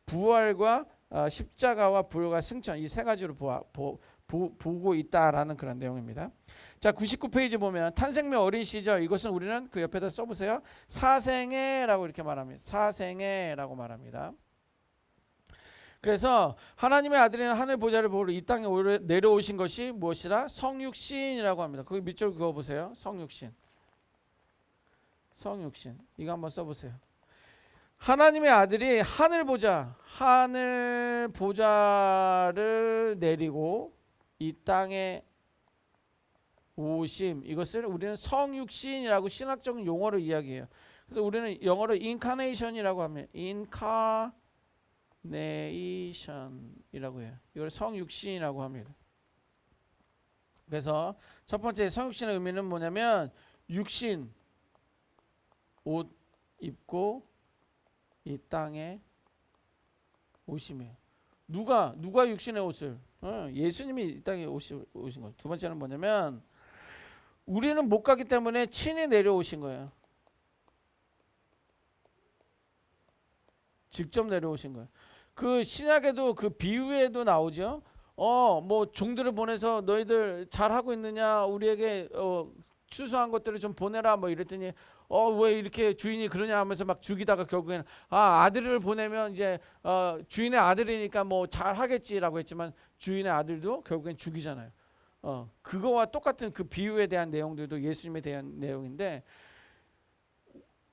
부활과 십자가와 부활과 승천, 이 세 가지로 보고 있다라는 그런 내용입니다. 자, 99페이지 보면 탄생 및 어린 시절, 이것은 우리는 그 옆에다 써보세요. 사생애라고 이렇게 말합니다. 사생애라고 말합니다. 그래서 하나님의 아들인 하늘 보좌를 보러 이 땅에 내려오신 것이 무엇이라? 성육신이라고 합니다. 거기 밑줄 그어보세요. 성육신. 이거 한번 써보세요. 하나님의 아들이 하늘 보좌를 내리고 이 땅에 오심, 이것을 우리는 성육신이라고 신학적인 용어로 이야기해요. 그래서 우리는 영어로 인카네이션이라고 하면 네이션이라고 해요. 이걸 성육신이라고 합니다. 그래서 첫 번째 성육신의 의미는 뭐냐면, 육신, 옷 입고 이 땅에 오심이에요. 누가 육신의 옷을? 예수님이 이 땅에 오신 거예요. 두 번째는 뭐냐면, 우리는 못 가기 때문에 친히 내려오신 거예요. 직접 내려오신 거예요. 그 신약에도 그 비유에도 나오죠. 뭐 종들을 보내서 너희들 잘 하고 있느냐, 우리에게 추수한 것들을 좀 보내라 뭐 이랬더니 왜 이렇게 주인이 그러냐 하면서 막 죽이다가 결국에는 아들을 보내면 이제 주인의 아들이니까 뭐 잘 하겠지라고 했지만 주인의 아들도 결국엔 죽이잖아요. 그거와 똑같은 그 비유에 대한 내용들도 예수님에 대한 내용인데,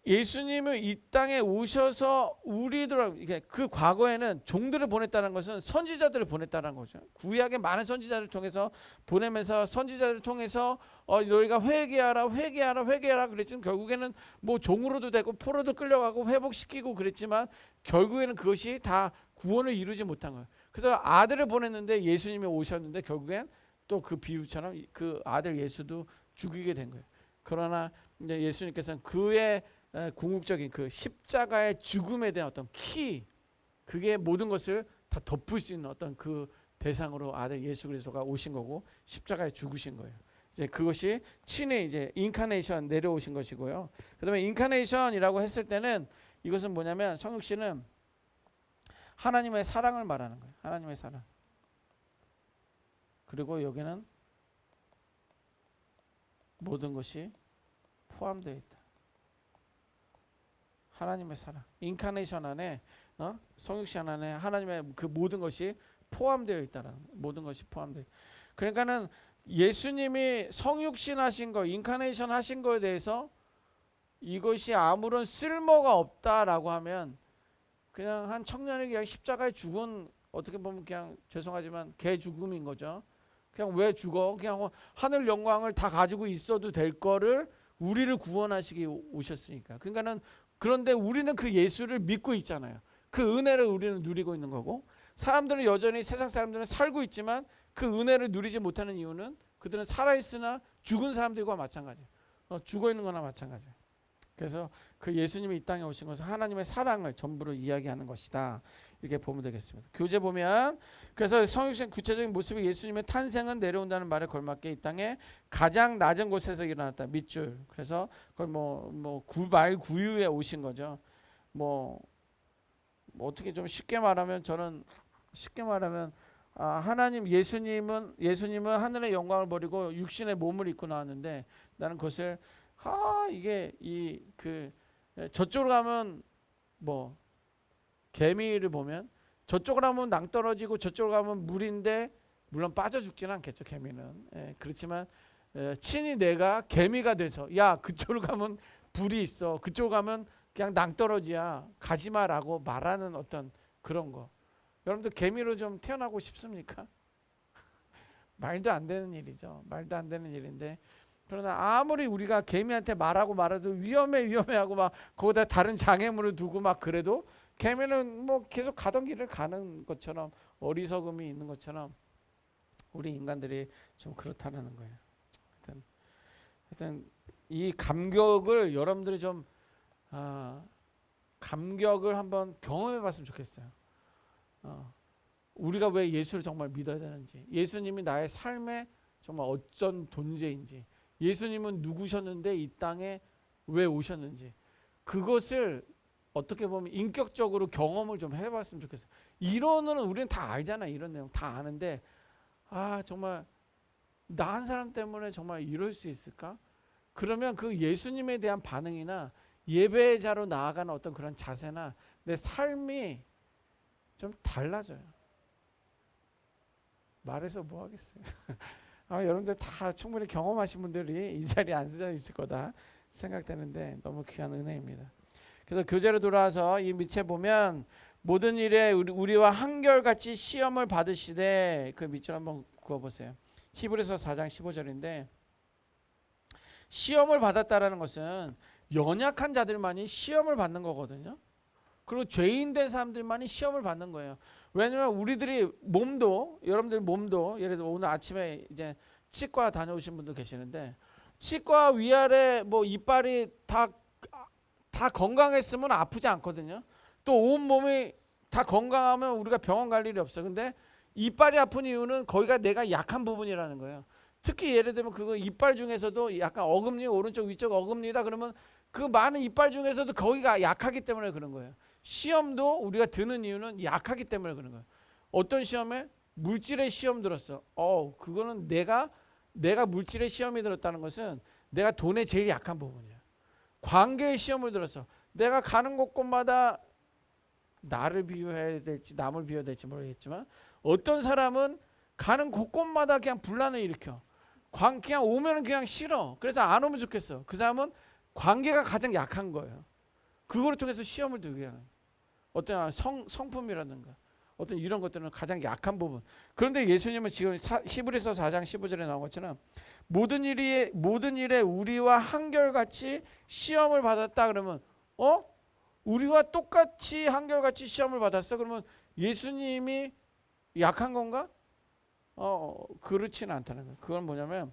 예수님은 이 땅에 오셔서 우리들, 이게 그 과거에는 종들을 보냈다는 것은 선지자들을 보냈다는 거죠. 구약의 많은 선지자를 통해서 보내면서 선지자를 통해서 너희가 회개하라 회개하라 회개하라 그랬지만 결국에는 뭐 종으로도 되고 포로도 끌려가고 회복시키고 그랬지만 결국에는 그것이 다 구원을 이루지 못한 거예요. 그래서 아들을 보냈는데 예수님이 오셨는데 결국엔 또 그 비유처럼 그 아들 예수도 죽이게 된 거예요. 그러나 이제 예수님께서는 그의 궁극적인 그 십자가의 죽음에 대한 어떤 그게 모든 것을 다 덮을 수 있는 어떤 그 대상으로 아들 예수 그리스도가 오신 거고 십자가에 죽으신 거예요. 이제 그것이 친히 이제 인카네이션 내려오신 것이고요. 그다음에 인카네이션이라고 했을 때는 이것은 뭐냐면 성육 씨는 하나님의 사랑을 말하는 거예요. 하나님의 사랑. 그리고 여기는 모든 것이 포함되어 있다. 하나님의 사랑. 인카네이션 안에 성육신 안에 하나님의 그 모든 것이 포함되어 있다라는, 모든 것이 포함되어 있다. 그러니까는 예수님이 성육신 하신 거, 인카네이션 하신 거에 대해서 이것이 아무런 쓸모가 없다라고 하면 그냥 한 청년이 그냥 십자가에 죽은, 어떻게 보면 그냥 죄송하지만 개 죽음인 거죠. 그냥 왜 죽어? 그냥 하늘 영광을 다 가지고 있어도 될 거를 우리를 구원하시기 오셨으니까. 그러니까는, 그런데 우리는 그 예수를 믿고 있잖아요. 그 은혜를 우리는 누리고 있는 거고, 사람들은 여전히, 세상 사람들은 살고 있지만 그 은혜를 누리지 못하는 이유는 그들은 살아있으나 죽은 사람들과 마찬가지예요. 죽어 있는 거나 마찬가지예요. 그래서 그 예수님이 이 땅에 오신 것은 하나님의 사랑을 전부로 이야기하는 것이다, 이렇게 보면 되겠습니다. 교재 보면, 그래서 성육신 구체적인 모습이 예수님의 탄생은 내려온다는 말에 걸맞게 이 땅에 가장 낮은 곳에서 일어났다, 밑줄. 그래서 거의 말 구유에 오신 거죠. 뭐 어떻게 좀 쉽게 말하면, 저는 쉽게 말하면 하나님 예수님은 하늘의 영광을 버리고 육신의 몸을 입고 나왔는데, 나는 그것을 이게 저쪽으로 가면 뭐 개미를 보면 저쪽으로 가면 낭떠러지고 저쪽으로 가면 물인데, 물론 빠져 죽지는 않겠죠, 개미는. 그렇지만 친히 내가 개미가 돼서, 야 그쪽으로 가면 불이 있어, 그쪽으로 가면 그냥 낭떠러지야, 가지마라고 말하는 어떤 그런 거. 여러분들 개미로 좀 태어나고 싶습니까? 말도 안 되는 일이죠. 말도 안 되는 일인데, 그러나 아무리 우리가 개미한테 말해도 위험해 하고 막 거기다 다른 장애물을 두고 막 그래도 개미는 뭐 계속 가던 길을 가는 것처럼, 어리석음이 있는 것처럼 우리 인간들이 좀 그렇다는 거예요. 하여튼 이 감격을 여러분들이 좀 감격을 한번 경험해 봤으면 좋겠어요. 우리가 왜 예수를 정말 믿어야 되는지, 예수님이 나의 삶의 정말 어쩐 존재인지, 예수님은 누구셨는데 이 땅에 왜 오셨는지, 그것을 어떻게 보면 인격적으로 경험을 좀 해봤으면 좋겠어요. 이론은 우리는 다 알잖아요. 이런 내용 다 아는데, 정말 나 한 사람 때문에 정말 이럴 수 있을까? 그러면 그 예수님에 대한 반응이나 예배자로 나아가는 어떤 그런 자세나 내 삶이 좀 달라져요. 말해서 뭐 하겠어요. 여러분들 다 충분히 경험하신 분들이 이 자리에 앉아 있을 거다 생각되는데, 너무 귀한 은혜입니다. 그래서 교재로 돌아와서 이 밑에 보면, 모든 일에 우리와 한결같이 시험을 받으시되, 그 밑줄 한번 그어보세요. 히브리서 4장 15절인데, 시험을 받았다라는 것은 연약한 자들만이 시험을 받는 거거든요. 그리고 죄인 된 사람들만이 시험을 받는 거예요. 왜냐면 우리들이 여러분들 몸도, 예를 들어 오늘 아침에 이제 치과 다녀오신 분도 계시는데, 치과 위아래 뭐 이빨이 다 건강했으면 아프지 않거든요. 또 온 몸이 다 건강하면 우리가 병원 갈 일이 없어요. 근데 이빨이 아픈 이유는 거기가 내가 약한 부분이라는 거예요. 특히 예를 들면 그거 이빨 중에서도 약간 어금니, 오른쪽 위쪽 어금니다 그러면 그 많은 이빨 중에서도 거기가 약하기 때문에 그런 거예요. 시험도 우리가 드는 이유는 약하기 때문에 그런 거예요. 어떤 시험에? 물질의 시험 들었어. 그거는 내가 물질의 시험이 들었다는 것은 내가 돈에 제일 약한 부분이야. 관계의 시험을 들었어. 내가 가는 곳곳마다 나를 비유해야 될지 남을 비유해야 될지 모르겠지만 어떤 사람은 가는 곳곳마다 그냥 분란을 일으켜. 그냥 오면은 그냥 싫어. 그래서 안 오면 좋겠어. 그 사람은 관계가 가장 약한 거예요. 그거를 통해서 시험을 들게 하는. 어떤 성품이라든가 어떤 이런 것들은 가장 약한 부분. 그런데 예수님은 지금 히브리서 4장 15절에 나온 것처럼 모든 일에 우리와 한결같이 시험을 받았다 그러면 우리와 똑같이 한결같이 시험을 받았어? 그러면 예수님이 약한 건가? 그렇지는 않다는 거예요. 그건 뭐냐면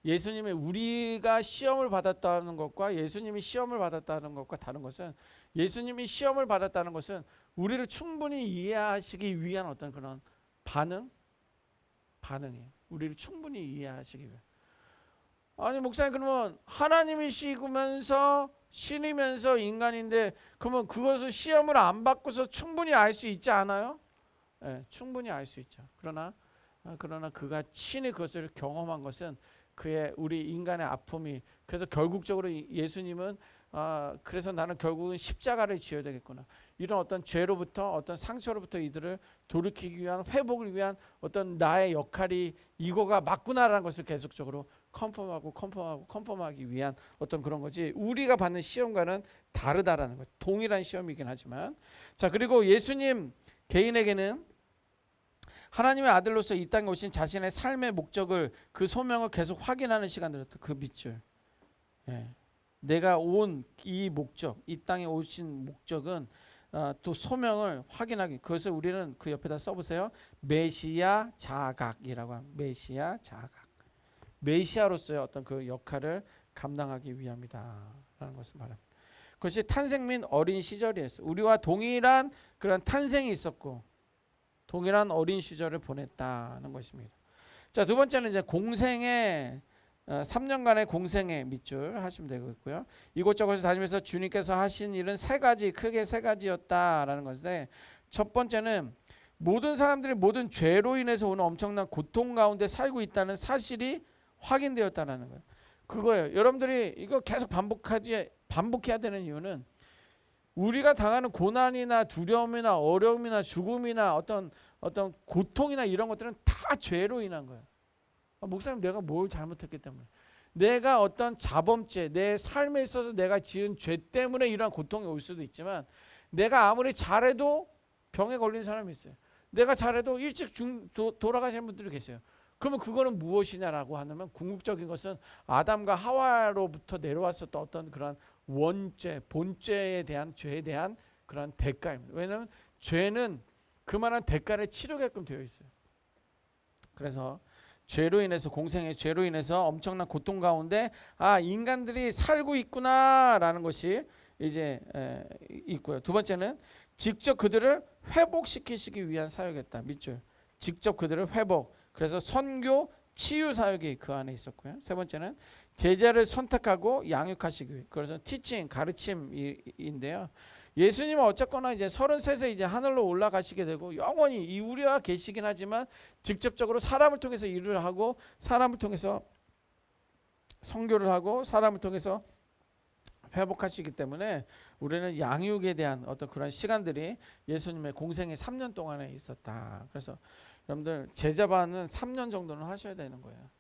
예수님이 우리가 시험을 받았다는 것과 예수님이 시험을 받았다는 것과 다른 것은 예수님이 시험을 받았다는 것은 우리를 충분히 이해하시기 위한 어떤 그런 반응이에요. 우리를 충분히 이해하시기 위해. 아니 목사님 그러면 하나님이시면서 신이면서 인간인데 그러면 그것을 시험을 안 받고서 충분히 알 수 있지 않아요? 네, 충분히 알 수 있죠. 그러나 그가 친히 그것을 경험한 것은 그의 우리 인간의 아픔이 그래서 결국적으로 예수님은 그래서 나는 결국은 십자가를 지어야 되겠구나. 이런 어떤 죄로부터 어떤 상처로부터 이들을 돌이키기 위한 회복을 위한 어떤 나의 역할이 이거가 맞구나라는 것을 계속적으로 컨펌하기 위한 어떤 그런 거지 우리가 받는 시험과는 다르다라는 것. 동일한 시험이긴 하지만 자 그리고 예수님 개인에게는 하나님의 아들로서 이 땅에 오신 자신의 삶의 목적을 그 소명을 계속 확인하는 시간들이었다. 그 밑줄. 내가 온 이 목적, 이 땅에 오신 목적은 또 소명을 확인하기. 그것을 우리는 그 옆에다 써보세요. 메시아 자각이라고 합니다. 메시아 자각. 메시아로서의 어떤 그 역할을 감당하기 위함이다라는 것을 말합니다. 그것이 탄생 및 어린 시절이었어요. 우리와 동일한 그런 탄생이 있었고 동일한 어린 시절을 보냈다는 것입니다. 자, 두 번째는 이제 공생의 3년간의 공생의 밑줄 하시면 되겠고요. 이곳저곳을 다니면서 주님께서 하신 일은 크게 세 가지였다라는 것인데 첫 번째는 모든 사람들이 모든 죄로 인해서 오는 엄청난 고통 가운데 살고 있다는 사실이 확인되었다는 거예요. 그거예요. 여러분들이 이거 계속 반복해야 되는 이유는 우리가 당하는 고난이나 두려움이나 어려움이나 죽음이나 어떤 고통이나 이런 것들은 다 죄로 인한 거예요. 목사님 내가 뭘 잘못했기 때문에 내가 어떤 자범죄 내 삶에 있어서 내가 지은 죄 때문에 이러한 고통이 올 수도 있지만 내가 아무리 잘해도 병에 걸린 사람이 있어요. 내가 잘해도 일찍 돌아가시는 분들이 계세요. 그러면 그거는 무엇이냐라고 하면 궁극적인 것은 아담과 하와로부터 내려왔었던 어떤 그런 원죄, 본죄에 대한 죄에 대한 그런 대가입니다. 왜냐하면 죄는 그만한 대가를 치르게끔 되어 있어요. 그래서 죄로 인해서 공생의 죄로 인해서 엄청난 고통 가운데 인간들이 살고 있구나라는 것이 이제 있고요. 두 번째는 직접 그들을 회복시키시기 위한 사역이었다. 밑줄. 직접 그들을 회복. 그래서 선교 치유 사역이 그 안에 있었고요. 세 번째는 제자를 선택하고 양육하시기 위해. 그래서 티칭 가르침인데요. 예수님은 어쨌거나 이제 33세 이제 하늘로 올라가시게 되고 영원히 이 우리와 계시긴 하지만 직접적으로 사람을 통해서 일을 하고 사람을 통해서 선교를 하고 사람을 통해서 회복하시기 때문에 우리는 양육에 대한 어떤 그런 시간들이 예수님의 공생의 3년 동안에 있었다. 그래서 여러분들 제자반은 3년 정도는 하셔야 되는 거예요.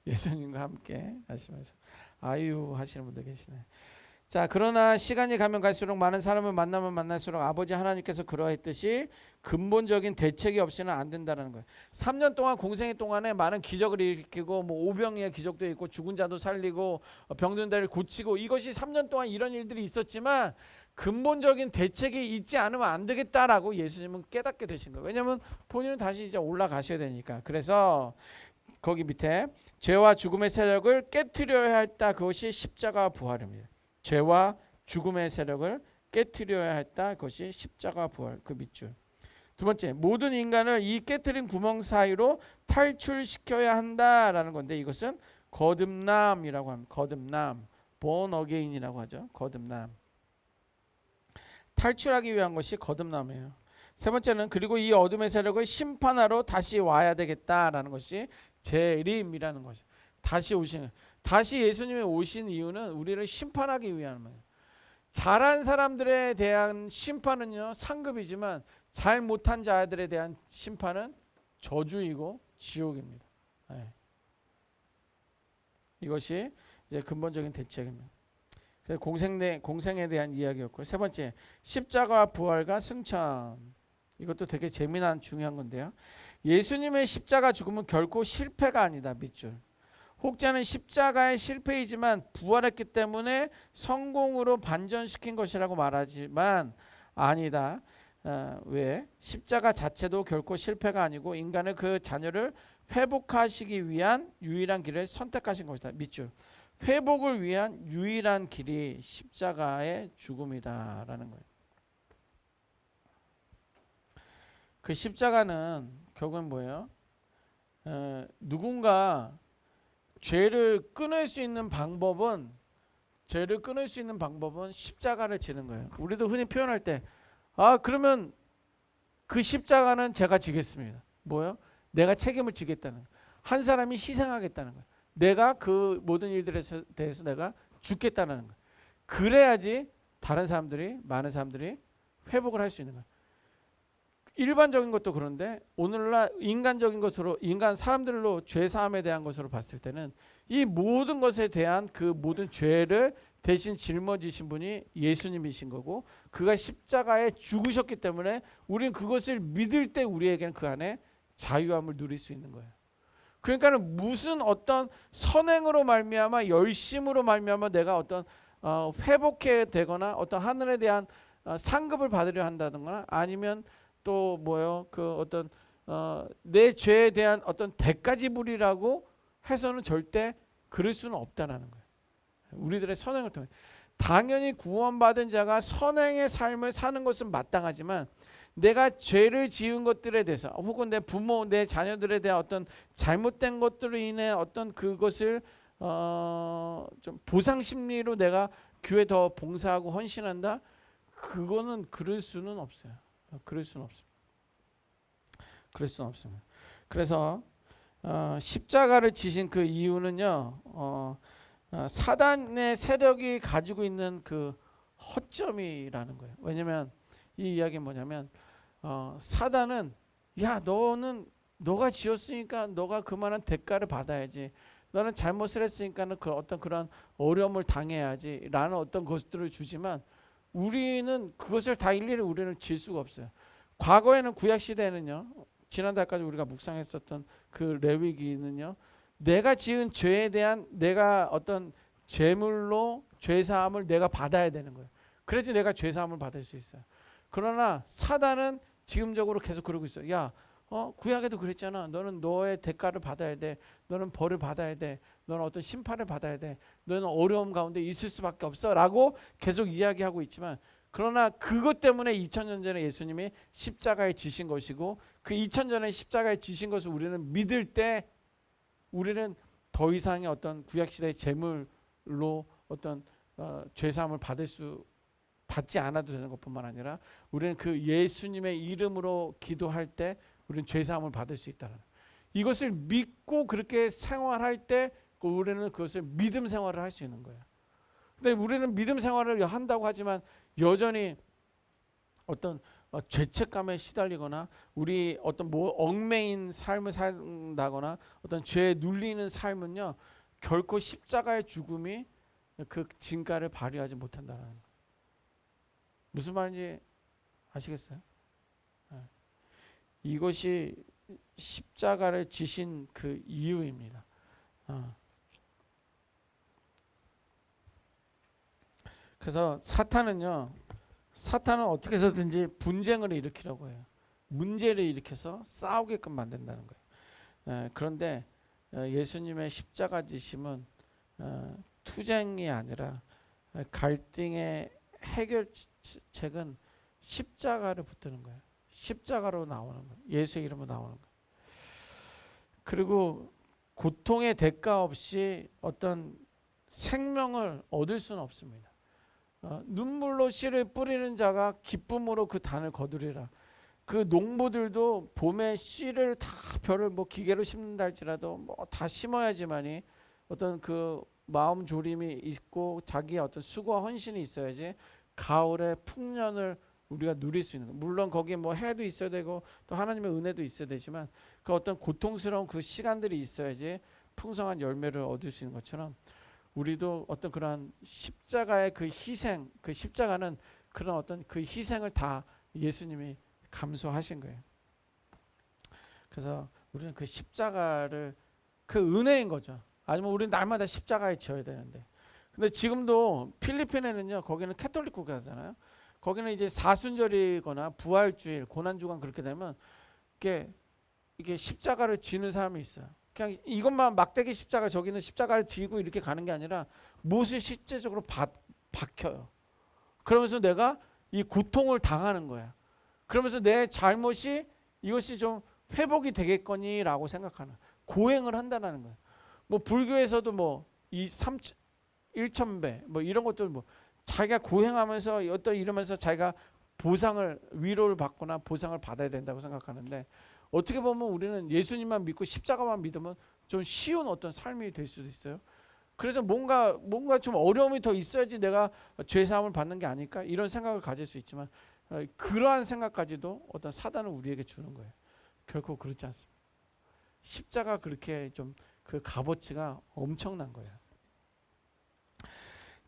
예수님과 함께 하시면서 아유 하시는 분들 계시네. 자, 그러나 시간이 가면 갈수록 많은 사람을 만나면 만날수록 아버지 하나님께서 그러했듯이 근본적인 대책이 없이는 안 된다는 거예요. 3년 동안 공생의 동안에 많은 기적을 일으키고 뭐 오병이의 기적도 있고 죽은 자도 살리고 병든 자를 고치고 이것이 3년 동안 이런 일들이 있었지만 근본적인 대책이 있지 않으면 안 되겠다라고 예수님은 깨닫게 되신 거예요. 왜냐하면 본인은 다시 이제 올라가셔야 되니까. 그래서 거기 밑에 죄와 죽음의 세력을 깨트려야 했다. 그것이 십자가 부활입니다. 죄와 죽음의 세력을 깨트려야 했다. 그것이 십자가 부활. 그 밑줄. 두 번째, 모든 인간을 이 깨트린 구멍 사이로 탈출시켜야 한다라는 건데 이것은 거듭남이라고 합니다. 거듭남, born again이라고 하죠. 거듭남. 탈출하기 위한 것이 거듭남이에요. 세 번째는 그리고 이 어둠의 세력을 심판하러 다시 와야 되겠다라는 것이 재림이라는 것이 다시 오신 다시 예수님이 오신 이유는 우리를 심판하기 위함이에요. 잘한 사람들에 대한 심판은요 상급이지만 잘 못한 자들에 대한 심판은 저주이고 지옥입니다. 네. 이것이 이제 근본적인 대책입니다. 공생에 대한 이야기였고 세 번째 십자가와 부활과 승천 이것도 되게 재미난 중요한 건데요. 예수님의 십자가 죽음은 결코 실패가 아니다. 밑줄 혹자는 십자가의 실패이지만 부활했기 때문에 성공으로 반전시킨 것이라고 말하지만 아니다. 왜? 십자가 자체도 결코 실패가 아니고 인간의 그 자녀를 회복하시기 위한 유일한 길을 선택하신 것이다. 밑줄 회복을 위한 유일한 길이 십자가의 죽음이다라는 거예요. 그 십자가는 결국은 뭐예요? 누군가 죄를 끊을 수 있는 방법은 십자가를 지는 거예요. 우리도 흔히 표현할 때 그러면 그 십자가는 제가 지겠습니다. 뭐요? 내가 책임을 지겠다는 거예요. 한 사람이 희생하겠다는 거예요. 내가 그 모든 일들에 대해서 내가 죽겠다는 거예요. 그래야지 많은 사람들이 회복을 할 수 있는 거예요. 일반적인 것도 그런데 오늘날 인간적인 것으로 인간 사람들로 죄 사함에 대한 것으로 봤을 때는 이 모든 것에 대한 그 모든 죄를 대신 짊어지신 분이 예수님이신 거고 그가 십자가에 죽으셨기 때문에 우리는 그것을 믿을 때 우리에게는 그 안에 자유함을 누릴 수 있는 거예요. 그러니까는 무슨 어떤 선행으로 말미암아 열심으로 말미암아 내가 어떤 회복해 되거나 어떤 하늘에 대한 상급을 받으려 한다든가 아니면 또 뭐요? 그 어떤 내 죄에 대한 어떤 대가 지불이라고 해서는 절대 그럴 수는 없다라는 거예요. 우리들의 선행을 통해 당연히 구원받은 자가 선행의 삶을 사는 것은 마땅하지만 내가 죄를 지은 것들에 대해서 혹은 내 부모, 내 자녀들에 대한 어떤 잘못된 것들로 인해 어떤 그것을 좀 보상 심리로 내가 교회 더 봉사하고 헌신한다? 그거는 그럴 수는 없어요. 그럴 수는 없습니다. 그래서 십자가를 지신 그 이유는요. 사단의 세력이 가지고 있는 그 허점이라는 거예요. 왜냐하면 이 이야기는 뭐냐면 사단은 너가 지었으니까 너가 그만한 대가를 받아야지. 너는 잘못을 했으니까는 어떤 그런 어려움을 당해야지 라는 어떤 것들을 주지만 우리는 그것을 다 일일이 우리는 질 수가 없어요. 과거에는 구약 시대에는요. 지난달까지 우리가 묵상했었던 그 레위기는요. 내가 지은 죄에 대한 내가 어떤 제물로 죄사함을 내가 받아야 되는 거예요. 그래야지 내가 죄사함을 받을 수 있어요. 그러나 사단은 지금적으로 계속 그러고 있어요. 구약에도 그랬잖아. 너는 너의 대가를 받아야 돼. 너는 벌을 받아야 돼. 너는 어떤 심판을 받아야 돼. 너는 어려움 가운데 있을 수밖에 없어 라고 계속 이야기하고 있지만 그러나 그것 때문에 2000년 전에 예수님이 십자가에 지신 것이고 그 2000년 전에 십자가에 지신 것을 우리는 믿을 때 우리는 더 이상의 어떤 구약시대의 제물로 어떤 죄사함을 받지 않아도 되는 것뿐만 아니라 우리는 그 예수님의 이름으로 기도할 때 우리는 죄사함을 받을 수 있다는 이것을 믿고 그렇게 생활할 때 우리는 그것을 믿음 생활을 할 수 있는 거예요. 근데 우리는 믿음 생활을 한다고 하지만 여전히 어떤 죄책감에 시달리거나 우리 어떤 얽매인 삶을 산다거나 어떤 죄에 눌리는 삶은요 결코 십자가의 죽음이 그 진가를 발휘하지 못한다는 거예요. 무슨 말인지 아시겠어요? 이것이 십자가를 지신 그 이유입니다. 그래서 사탄은 어떻게 해서든지 분쟁을 일으키려고 해요. 문제를 일으켜서 싸우게끔 만든다는 거예요. 그런데 예수님의 십자가 지심은 투쟁이 아니라 갈등의 해결책은 십자가를 붙드는 거예요. 십자가로 나오는 거예요. 예수의 이름으로 나오는 거예요. 그리고 고통의 대가 없이 어떤 생명을 얻을 수는 없습니다. 눈물로 씨를 뿌리는 자가 기쁨으로 그 단을 거두리라. 그 농부들도 봄에 씨를 다 벼를 뭐 기계로 심는다 할지라도 뭐 다 심어야지만이 어떤 그 마음 졸임이 있고 자기의 어떤 수고와 헌신이 있어야지 가을의 풍년을 우리가 누릴 수 있는 거. 물론 거기에 뭐 해도 있어야 되고 또 하나님의 은혜도 있어야 되지만 그 어떤 고통스러운 그 시간들이 있어야지 풍성한 열매를 얻을 수 있는 것처럼 우리도 어떤 그런 십자가의 그 희생, 그 십자가는 그런 어떤 그 희생을 다 예수님이 감수하신 거예요. 그래서 우리는 그 십자가를 그 은혜인 거죠. 아니면 우리는 날마다 십자가에 지어야 되는데. 근데 지금도 필리핀에는요, 거기는 캐톨릭 국가잖아요. 거기는 이제 사순절이거나 부활주일, 고난주간 그렇게 되면 이게 십자가를 지는 사람이 있어요. 그냥 이것만 막대기 십자가 저기는 십자가를 지고 이렇게 가는 게 아니라 못을 실제적으로 박혀요. 그러면서 내가 이 고통을 당하는 거야. 그러면서 내 잘못이 이것이 좀 회복이 되겠거니라고 생각하는 고행을 한다는 거예요. 뭐 불교에서도 뭐 이 1,000배 뭐 이런 것들 뭐 자기가 고행하면서 어떤 이러면서 자기가 보상을 위로를 받거나 보상을 받아야 된다고 생각하는데 어떻게 보면 우리는 예수님만 믿고 십자가만 믿으면 좀 쉬운 어떤 삶이 될 수도 있어요. 그래서 뭔가 좀 어려움이 더 있어야지 내가 죄 사함을 받는 게 아닐까 이런 생각을 가질 수 있지만 그러한 생각까지도 어떤 사단은 우리에게 주는 거예요. 결코 그렇지 않습니다. 십자가 그렇게 좀 그 값어치가 엄청난 거예요.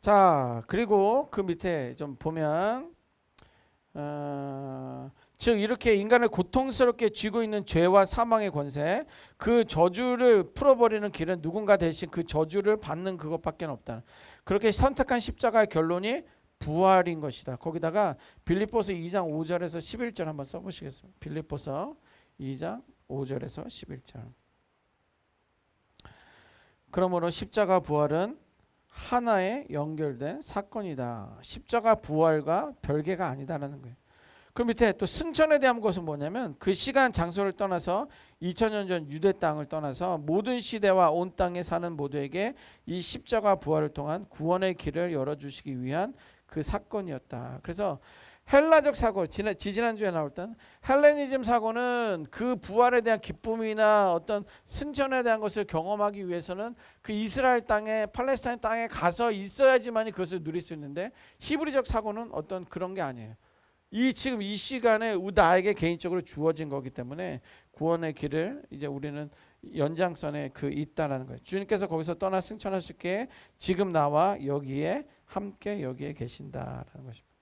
자, 그리고 그 밑에 좀 보면 즉 이렇게 인간을 고통스럽게 쥐고 있는 죄와 사망의 권세, 그 저주를 풀어버리는 길은 누군가 대신 그 저주를 받는 그것밖에 없다. 그렇게 선택한 십자가의 결론이 부활인 것이다. 거기다가 빌립보서 2장 5절에서 11절 한번 써보시겠습니다. 빌립보서 2장 5절에서 11절. 그러므로 십자가 부활은 하나에 연결된 사건이다. 십자가 부활과 별개가 아니다라는 거예요. 그 밑에 또 승천에 대한 것은 뭐냐면 그 시간 장소를 떠나서 2000년 전 유대 땅을 떠나서 모든 시대와 온 땅에 사는 모두에게 이 십자가 부활을 통한 구원의 길을 열어주시기 위한 그 사건이었다. 그래서 헬라적 사고, 지지난주에 나올 땐 헬레니즘 사고는 그 부활에 대한 기쁨이나 어떤 승천에 대한 것을 경험하기 위해서는 그 이스라엘 땅에 팔레스타인 땅에 가서 있어야지만 그것을 누릴 수 있는데 히브리적 사고는 어떤 그런 게 아니에요. 지금 이 시간에 나에게 개인적으로 주어진 거기 때문에 구원의 길을 이제 우리는 연장선에 있다라는 거예요. 주님께서 거기서 떠나 승천하실 게 지금 나와 여기에 함께 여기에 계신다라는 것입니다.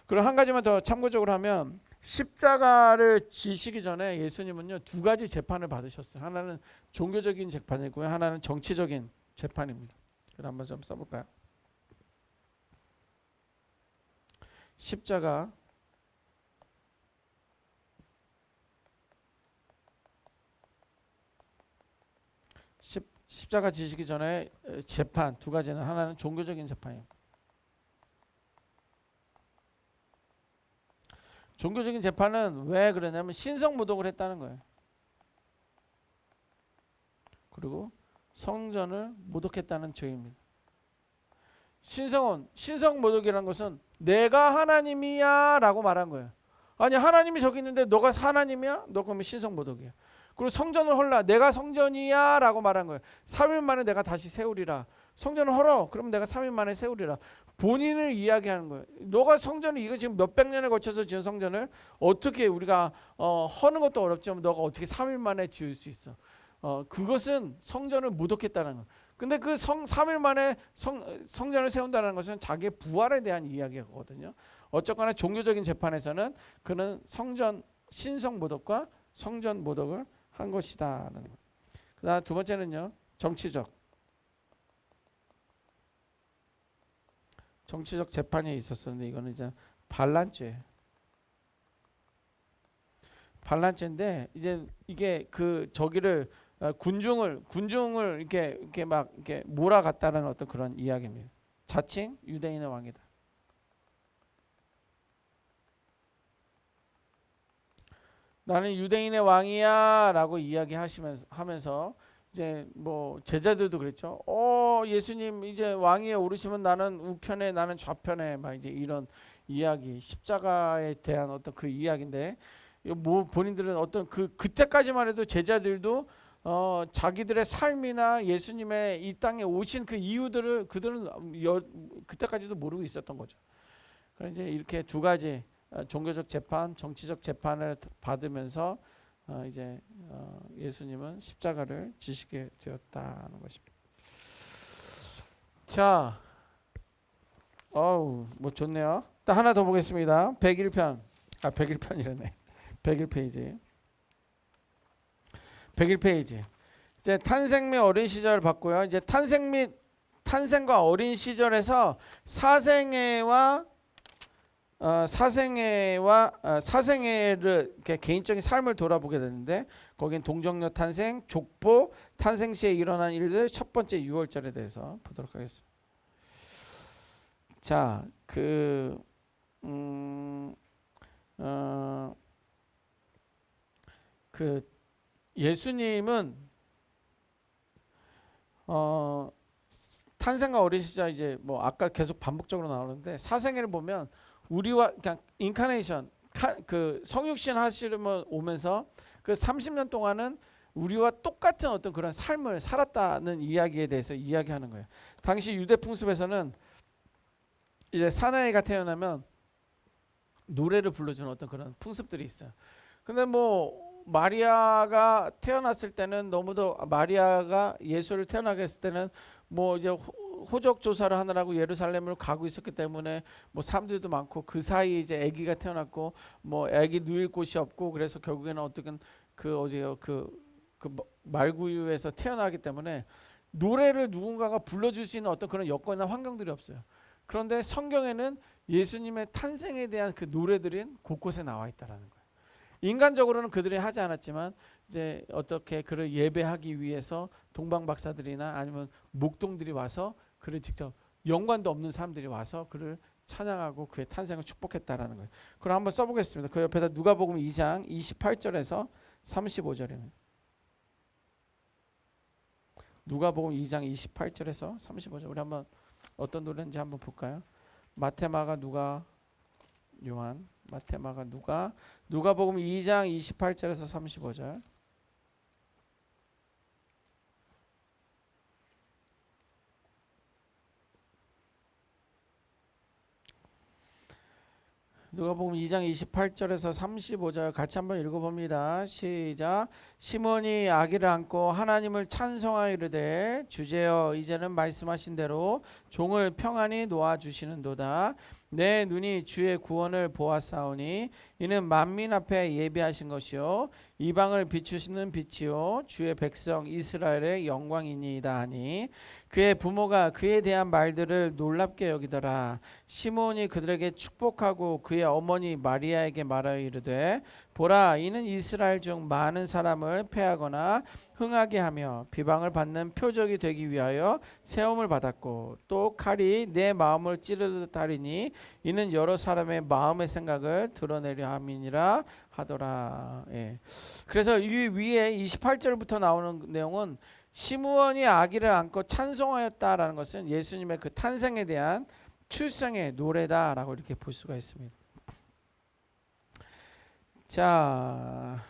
그리고 한 가지만 더 참고적으로 하면 십자가를 지시기 전에 예수님은요 2가지 재판을 받으셨어요. 하나는 종교적인 재판이고요, 하나는 정치적인 재판입니다. 그럼 한번 좀 써볼까요? 십자가 십자가 지시기 전에 재판 2가지는 하나는 종교적인 재판이에요. 종교적인 재판은 왜 그러냐면 신성모독을 했다는 거예요. 그리고 성전을 모독했다는 죄입니다. 신성모독이라는 것은 내가 하나님이야 라고 말한 거예요. 아니 하나님이 저기 있는데 너가 하나님이야? 너 그러면 신성모독이야. 그리고 성전을 헐라 내가 성전이야 라고 말한 거예요. 3일 만에 내가 다시 세우리라. 성전을 헐어 그럼 내가 3일 만에 세우리라. 본인을 이야기하는 거예요. 너가 성전을 이거 지금 몇백 년에 걸쳐서 지은 성전을 어떻게 우리가 허는 것도 어렵지만 너가 어떻게 3일 만에 지을 수 있어. 그것은 성전을 모독했다는 거예요. 근데 그 3일 만에 성전을 세운다는 것은 자기의 부활에 대한 이야기거든요. 어쨌거나 종교적인 재판에서는 그는 신성 모독과 성전 모독을 한 것이다라는 거예요. 그다음 2번째는요. 정치적 재판이 있었었는데 이거는 이제 반란죄인데 이제 이게 저기를 군중을 이렇게 막 이렇게 몰아갔다는 어떤 그런 이야기입니다. 자칭 유대인의 왕이다. 나는 유대인의 왕이야라고 이야기하면서 이제 뭐 제자들도 그랬죠. 예수님 이제 왕위에 오르시면 나는 우편에 나는 좌편에 막 이제 이런 이야기 십자가에 대한 어떤 그 이야기인데 뭐 본인들은 어떤 그때까지만 해도 제자들도 자기들의 삶이나 예수님의 이 땅에 오신 그 이유들을 그들은 그때까지도 모르고 있었던 거죠. 그래서 이제 이렇게 두 가지 종교적 재판, 정치적 재판을 받으면서 이제 예수님은 십자가를 지시게 되었다는 것입니다. 자, 뭐 좋네요. 또 하나 더 보겠습니다. 101편. 101편이라네. 101페이지. 101페이지. 이제 탄생 및 어린 시절을 봤고요. 이제 탄생과 어린 시절에서 사생애와 사생애를 개인적인 삶을 돌아보게 되는데 거긴 동정녀 탄생, 족보, 탄생 시에 일어난 일들 첫 번째 6월절에 대해서 보도록 하겠습니다. 자, 예수님은 탄생과 어린 시절 이제 뭐 아까 계속 반복적으로 나오는데 사생애를 보면 우리와 그냥 인카네이션 그 성육신 하시려면 오면서 그 30년 동안은 우리와 똑같은 어떤 그런 삶을 살았다는 이야기에 대해서 이야기하는 거예요. 당시 유대 풍습에서는 이제 사나이가 태어나면 노래를 불러주는 어떤 그런 풍습들이 있어요. 근데 뭐 마리아가 태어났을 때는 너무도 마리아가 예수를 태어나게 했을 때는 뭐 이제 호적 조사를 하느라고 예루살렘으로 가고 있었기 때문에 뭐 사람들도 많고 그 사이에 이제 아기가 태어났고 뭐 아기 누일 곳이 없고 그래서 결국에는 어떻게 그 말구유에서 태어나기 때문에 노래를 누군가가 불러줄 수 있는 어떤 그런 여건이나 환경들이 없어요. 그런데 성경에는 예수님의 탄생에 대한 그 노래들이 곳곳에 나와 있다라는 거예요. 인간적으로는 그들이 하지 않았지만 이제 어떻게 그를 예배하기 위해서 동방 박사들이나 아니면 목동들이 와서 그를 직접 연관도 없는 사람들이 와서 그를 찬양하고 그의 탄생을 축복했다라는 거예요. 그럼 한번 써보겠습니다. 그 옆에다 누가복음 2장 28절에서 35절입니다. 누가복음 2장 28절에서 35절. 우리 한번 어떤 노래인지 한번 볼까요? 마태, 마가, 누가, 요한, 마태, 마가, 누가복음 2장 28절에서 35절. 누가복음 2장 28절에서 35절 같이 한번 읽어봅니다. 시작. 시몬이 아기를 안고 하나님을 찬송하여 이르되 주제여 이제는 말씀하신 대로 종을 평안히 놓아주시는도다. 내 눈이 주의 구원을 보았사오니 이는 만민 앞에 예비하신 것이요 이방을 비추시는 빛이요 주의 백성 이스라엘의 영광이니이다 하니 그의 부모가 그에 대한 말들을 놀랍게 여기더라. 시몬이 그들에게 축복하고 그의 어머니 마리아에게 말하여 이르되 보라 이는 이스라엘 중 많은 사람을 패하거나 흥하게 하며 비방을 받는 표적이 되기 위하여 세움을 받았고 또 칼이 내 마음을 찌르듯 하리니 이는 여러 사람의 마음의 생각을 드러내려 함이니라 하더라. 예. 그래서 이 위에 28절부터 나오는 내용은 시므온이 아기를 안고 찬송하였다라는 것은 예수님의 그 탄생에 대한 출생의 노래다라고 이렇게 볼 수가 있습니다. 자,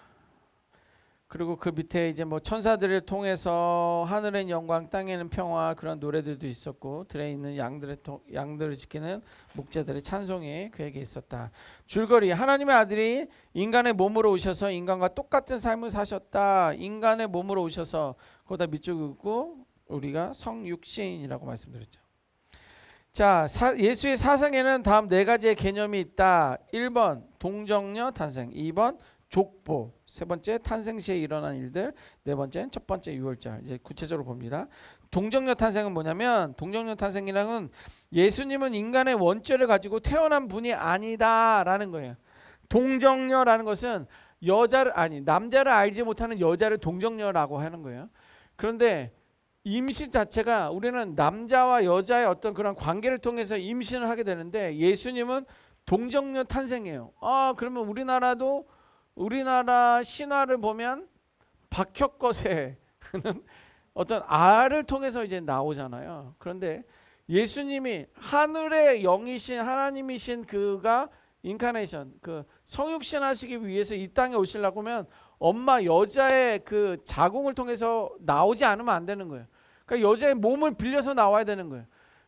그리고 그 밑에 이제 뭐 천사들을 통해서 하늘엔 영광 땅에는 평화 그런 노래들도 있었고 들에 있는 양들을 지키는 목자들의 찬송이 그에게 있었다. 줄거리 하나님의 아들이 인간의 몸으로 오셔서 인간과 똑같은 삶을 사셨다. 인간의 몸으로 오셔서 거기다 밑줄 긋고 우리가 성육신이라고 말씀드렸죠. 자, 예수의 사생에는 다음 네 가지의 개념이 있다. 1번 동정녀 탄생, 2번 족보, 세 번째 탄생 시에 일어난 일들, 네 번째는 첫 번째 6월절. 이제 구체적으로 봅니다. 동정녀 탄생은 뭐냐면 동정녀 탄생이라는 예수님은 인간의 원죄를 가지고 태어난 분이 아니다라는 거예요. 동정녀라는 것은 남자를 알지 못하는 여자를 동정녀라고 하는 거예요. 그런데 임신 자체가 우리는 남자와 여자의 어떤 그런 관계를 통해서 임신을 하게 되는데 예수님은 동정녀 탄생이에요. 그러면 우리나라 신화를 보면 박혁거세는 어떤 알을 통해서 이제 나오잖아요. 그런데 예수님이 하늘의 영이신 하나님이신 그가 인카네이션, 그 성육신 하시기 위해서 이 땅에 오시려고 하면 엄마 여자의 그 자궁을 통해서 나오지 않으면 안 되는 거예요. 그러니까 여자의 몸을 빌려서 나와야 되는 거예요.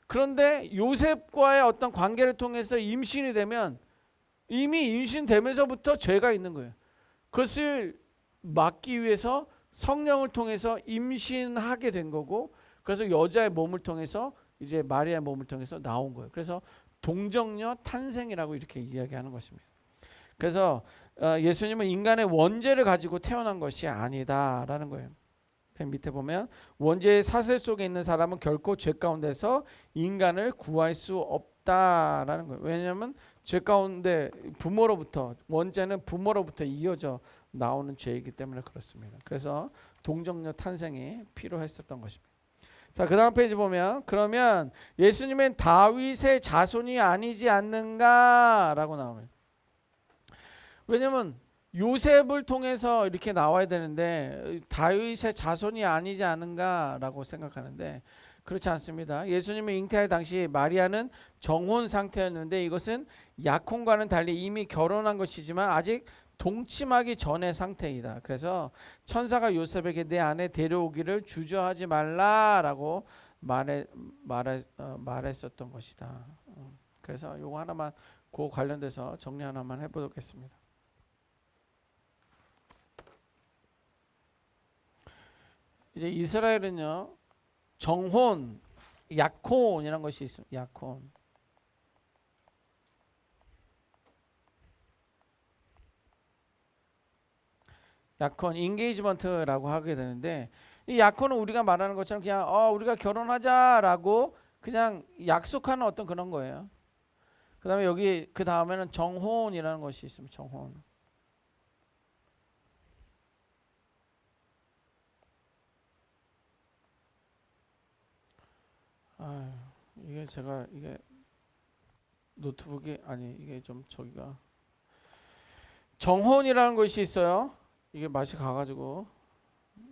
그런데 요셉과의 어떤 관계를 통해서 임신이 되면 이미 임신되면서부터 죄가 있는 거예요. 그것을 막기 위해서 성령을 통해서 임신하게 된 거고, 그래서 여자의 몸을 통해서 이제 마리아의 몸을 통해서 나온 거예요. 그래서 동정녀 탄생이라고 이렇게 이야기하는 것입니다. 그래서 예수님은 인간의 원죄를 가지고 태어난 것이 아니다라는 거예요. 맨 밑에 보면 원죄의 사슬 속에 있는 사람은 결코 죄 가운데서 인간을 구할 수 없다라는 거예요. 왜냐하면 죄 가운데 부모로부터, 원죄는 부모로부터 이어져 나오는 죄이기 때문에 그렇습니다. 그래서 동정녀 탄생이 필요했었던 것입니다. 자, 그 다음 페이지 보면 그러면 예수님은 다윗의 자손이 아니지 않는가라고 나오면, 왜냐면 요셉을 통해서 이렇게 나와야 되는데 다윗의 자손이 아니지 않은가라고 생각하는데 그렇지 않습니다. 예수님이 잉태할 당시 마리아는 정혼 상태였는데 이것은 약혼과는 달리 이미 결혼한 것이지만 아직 동침하기 전의 상태이다. 그래서 천사가 요셉에게 내 아내 데려오기를 주저하지 말라라고 말했었던 것이다. 그래서 요거 하나만 그 관련돼서 정리 하나만 해보겠습니다. 이제 이스라엘은요 정혼, 약혼이라는 것이 있습니다. 약혼. 약혼, 인게이지먼트라고 하게 되는데 이 약혼은 우리가 말하는 것처럼 그냥 우리가 결혼하자라고 그냥 약속하는 어떤 그런 거예요. 그 다음에 여기 그 다음에는 정혼이라는 것이 있습니다. 정혼. 이게 제가 이게 노트북이 아니 이게 좀 저기가 정혼이라는 것이 있어요. 이게 맛이 가가지고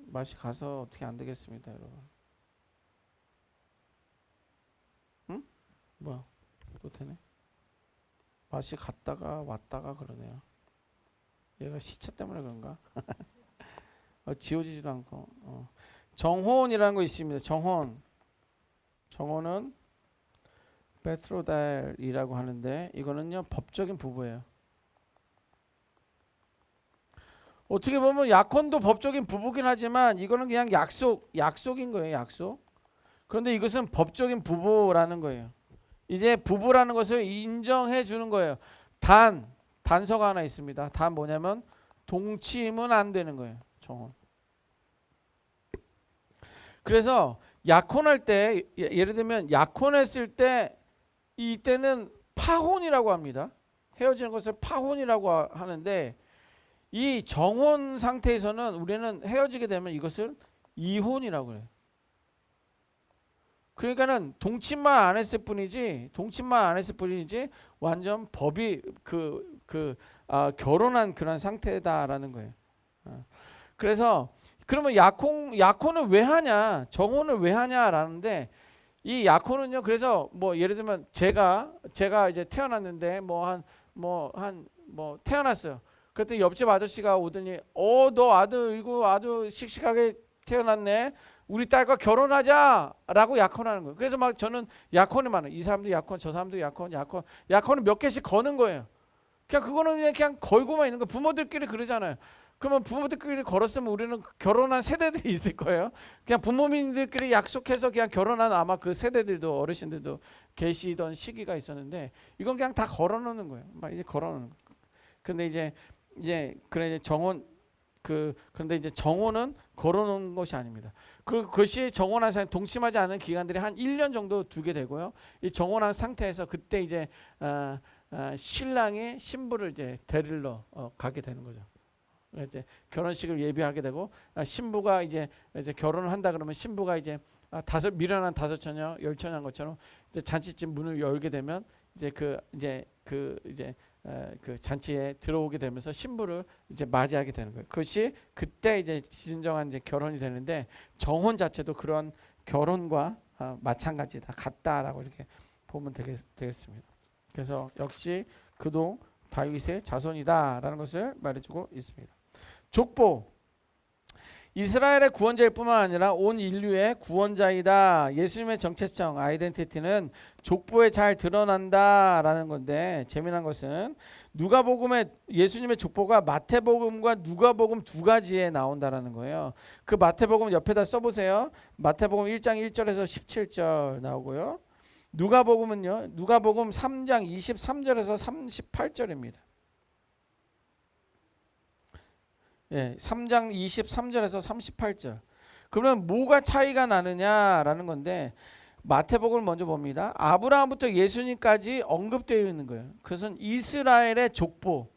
맛이 가서 어떻게 안 되겠습니다, 여러분. 응? 뭐야? 또 되네. 맛이 갔다가 왔다가 그러네요. 얘가 시차 때문에 그런가? 지워지지도 않고. 정혼이라는 거 있습니다. 정혼. 정혼은 베트로달이라고 하는데 이거는요 법적인 부부예요. 어떻게 보면 약혼도 법적인 부부긴 하지만 이거는 그냥 약속인 거예요. 약속. 그런데 이것은 법적인 부부라는 거예요. 이제 부부라는 것을 인정해 주는 거예요. 단서가 하나 있습니다. 단 뭐냐면 동침은 안 되는 거예요. 정혼. 그래서 약혼할 때 예를 들면 약혼했을 때 이때는 파혼이라고 합니다. 헤어지는 것을 파혼이라고 하는데 이 정혼 상태에서는 우리는 헤어지게 되면 이것을 이혼이라고 그래요. 그러니까는 동침만 안 했을 뿐이지 완전 법이 결혼한 그런 상태다라는 거예요. 그래서 그러면 약혼을 왜 하냐, 정혼을 왜 하냐라는데 이 약혼은요. 그래서 뭐 예를 들면 제가 이제 태어났는데 태어났어요. 그랬더니 옆집 아저씨가 오더니 너 아들 이거 아주 씩씩하게 태어났네. 우리 딸과 결혼하자라고 약혼하는 거예요. 그래서 막 저는 약혼이 많아요. 이 사람도 약혼, 저 사람도 약혼을 몇 개씩 거는 거예요. 그거는 그냥 걸고만 있는 거. 부모들끼리 그러잖아요. 그러면 부모들끼리 걸었으면 우리는 결혼한 세대들이 있을 거예요. 그냥 부모님들끼리 약속해서 그냥 결혼한 아마 그 세대들도 어르신들도 계시던 시기가 있었는데 이건 그냥 다 걸어놓는 거예요. 막 이제 걸어놓는 거. 근데 이제 정혼 그런데 이제 정혼은 걸어놓은 것이 아닙니다. 그것이 정혼한 사람 동침하지 않은 기간들이 한 1년 정도 두게 되고요. 이 정혼한 상태에서 그때 이제 신랑이 신부를 이제 데리러 가게 되는 거죠. 이제 결혼식을 예비하게 되고 신부가 이제 결혼을 한다 그러면 신부가 이제 미련한 5처녀 10처녀인 것처럼 이제 잔치집 문을 열게 되면 이제 그 잔치에 들어오게 되면서 신부를 이제 맞이하게 되는 거예요. 그것이 그때 이제 진정한 이제 결혼이 되는데 정혼 자체도 그런 결혼과 같다라고 이렇게 보면 되겠습니다. 그래서 역시 그도 다윗의 자손이다라는 것을 말해주고 있습니다. 족보, 이스라엘의 구원자일 뿐만 아니라 온 인류의 구원자이다. 예수님의 정체성, 아이덴티티는 족보에 잘 드러난다라는 건데, 재미난 것은 누가복음에 예수님의 족보가 마태복음과 누가복음 두 가지에 나온다라는 거예요. 그 마태복음 옆에다 써보세요. 마태복음 1장 1절에서 17절 나오고요. 누가복음은요, 누가복음 3장 23절에서 38절입니다. 예, 3장 23절에서 38절. 그러면 뭐가 차이가 나느냐라는 건데, 마태복음을 먼저 봅니다. 아브라함부터 예수님까지 언급되어 있는 거예요. 그것은 이스라엘의 족보,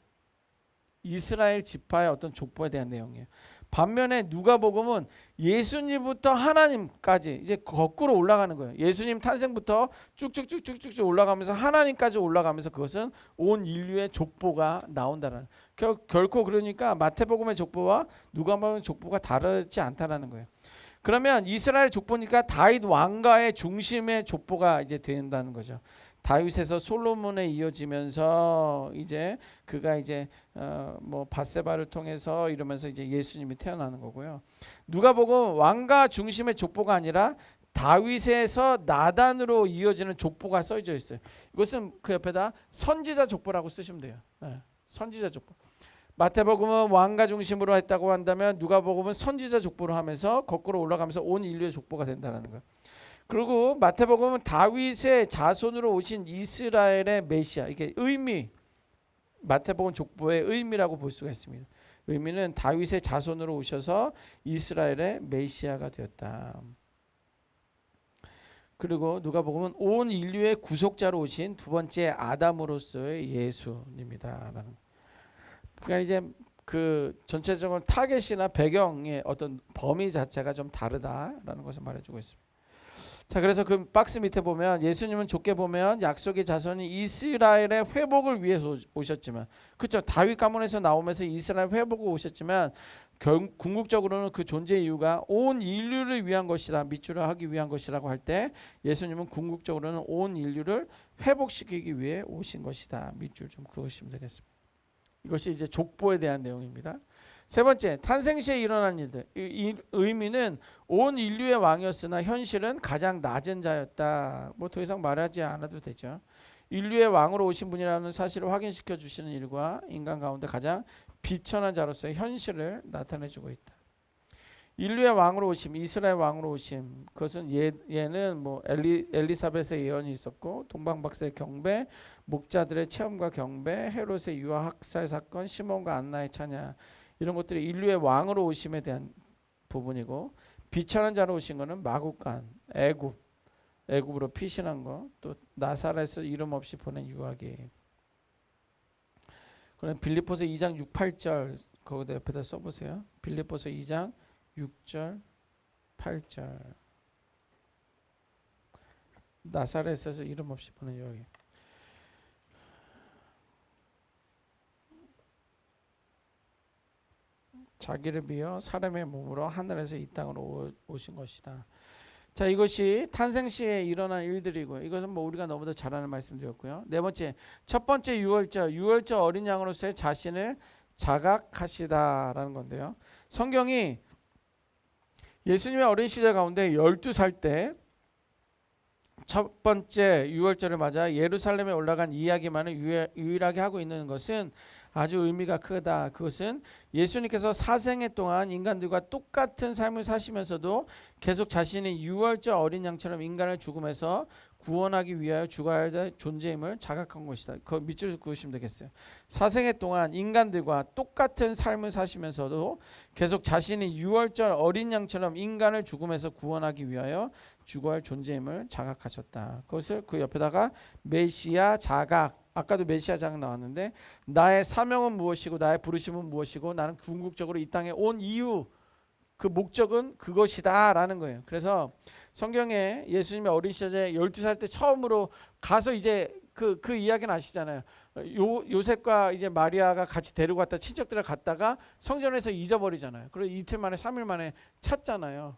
이스라엘 지파의 어떤 족보에 대한 내용이에요. 반면에 누가복음은 예수님부터 하나님까지 이제 거꾸로 올라가는 거예요. 예수님 탄생부터 쭉쭉쭉쭉쭉 올라가면서 하나님까지 올라가면서 그것은 온 인류의 족보가 나온다는, 결코 그러니까 마태복음의 족보와 누가복음의 족보가 다르지 않다라는 거예요. 그러면 이스라엘 족보니까 다윗 왕가의 중심의 족보가 이제 된다는 거죠. 다윗에서 솔로몬에 이어지면서 이제 그가 이제 뭐 밧세바를 통해서 이러면서 이제 예수님이 태어나는 거고요. 누가복음 왕가 중심의 족보가 아니라 다윗에서 나단으로 이어지는 족보가 써져 있어요. 이것은 그 옆에다 선지자 족보라고 쓰시면 돼요. 네, 선지자 족보. 마태복음은 왕가 중심으로 했다고 한다면 누가복음은 선지자 족보로 하면서 거꾸로 올라가면서 온 인류의 족보가 된다는 거예요. 그리고 마태복음은 다윗의 자손으로 오신 이스라엘의 메시아, 이게 의미, 마태복음 족보의 의미라고 볼 수가 있습니다. 의미는 다윗의 자손으로 오셔서 이스라엘의 메시아가 되었다. 그리고 누가복음은 온 인류의 구속자로 오신 두 번째 아담으로서의 예수님이다라는. 그러니까 이제 그 전체적으로 타겟이나 배경의 어떤 범위 자체가 좀 다르다라는 것을 말해주고 있습니다. 자, 그래서 그 박스 밑에 보면 예수님은 좁게 보면 약속의 자손이 이스라엘의 회복을 위해서 오셨지만, 그렇죠, 다윗 가문에서 나오면서 이스라엘 회복을 오셨지만 궁극적으로는 그 존재 이유가 온 인류를 위한 것이라, 밑줄을 하기 위한 것이라고 할 때 예수님은 궁극적으로는 온 인류를 회복시키기 위해 오신 것이다. 밑줄 좀 그으시면 되겠습니다. 이것이 이제 족보에 대한 내용입니다. 세 번째, 탄생 시에 일어난 일들. 이 의미는 온 인류의 왕이었으나 현실은 가장 낮은 자였다. 뭐 더 이상 말하지 않아도 되죠. 인류의 왕으로 오신 분이라는 사실을 확인시켜 주시는 일과 인간 가운데 가장 비천한 자로서의 현실을 나타내 주고 있다. 인류의 왕으로 오심, 이스라엘 왕으로 오심. 그것은 얘는 뭐 엘리사벳의 예언이 있었고, 동방박사의 경배, 목자들의 체험과 경배, 헤롯의 유아 학살 사건, 시몬과 안나의 찬야, 이런 것들이 인류의 왕으로 오심에 대한 부분이고, 비천한 자로 오신 것은 마국간, 애굽으로 피신한 거, 또 나사렛에서 이름 없이 보낸 유아기. 그럼 빌립보서 2장 6, 8절 거기다 옆에다 써보세요. 빌립보서 2장 6절, 8절. 나사렛에서 이름 없이 보낸 유아기. 자기를 비어 사람의 몸으로 하늘에서 이 땅으로 오신 것이다. 자, 이것이 탄생 시에 일어난 일들이고요. 이것은 뭐 우리가 너무도 잘 아는 말씀드렸고요. 네 번째, 첫 번째 유월절 어린 양으로서의 자신을 자각하시다라는 건데요. 성경이 예수님의 어린 시절 가운데 12살 때 첫 번째 유월절을 맞아 예루살렘에 올라간 이야기만을 유일하게 하고 있는 것은 아주 의미가 크다. 그것은 예수님께서 사생애 동안 인간들과 똑같은 삶을 사시면서도 계속 자신이 유월절 어린 양처럼 인간을 죽음에서 구원하기 위하여 죽어야 할 존재임을 자각한 것이다. 그 밑줄 그으시면 되겠어요. 사생애 동안 인간들과 똑같은 삶을 사시면서도 계속 자신이 유월절 어린 양처럼 인간을 죽음에서 구원하기 위하여 죽어야 할 존재임을 자각하셨다. 그것을 그 옆에다가 메시아 자각, 아까도 메시아 자각 나왔는데, 나의 사명은 무엇이고 나의 부르심은 무엇이고 나는 궁극적으로 이 땅에 온 이유, 그 목적은 그것이다 라는 거예요. 그래서 성경에 예수님의 어린 시절에 12살 때 처음으로 가서 이제 그 이야기는 아시잖아요. 요셉과 이제 마리아가 같이 데리고 갔다 친척들을 갔다가 성전에서 잊어버리잖아요. 그리고 이틀 만에 3일 만에 찾잖아요.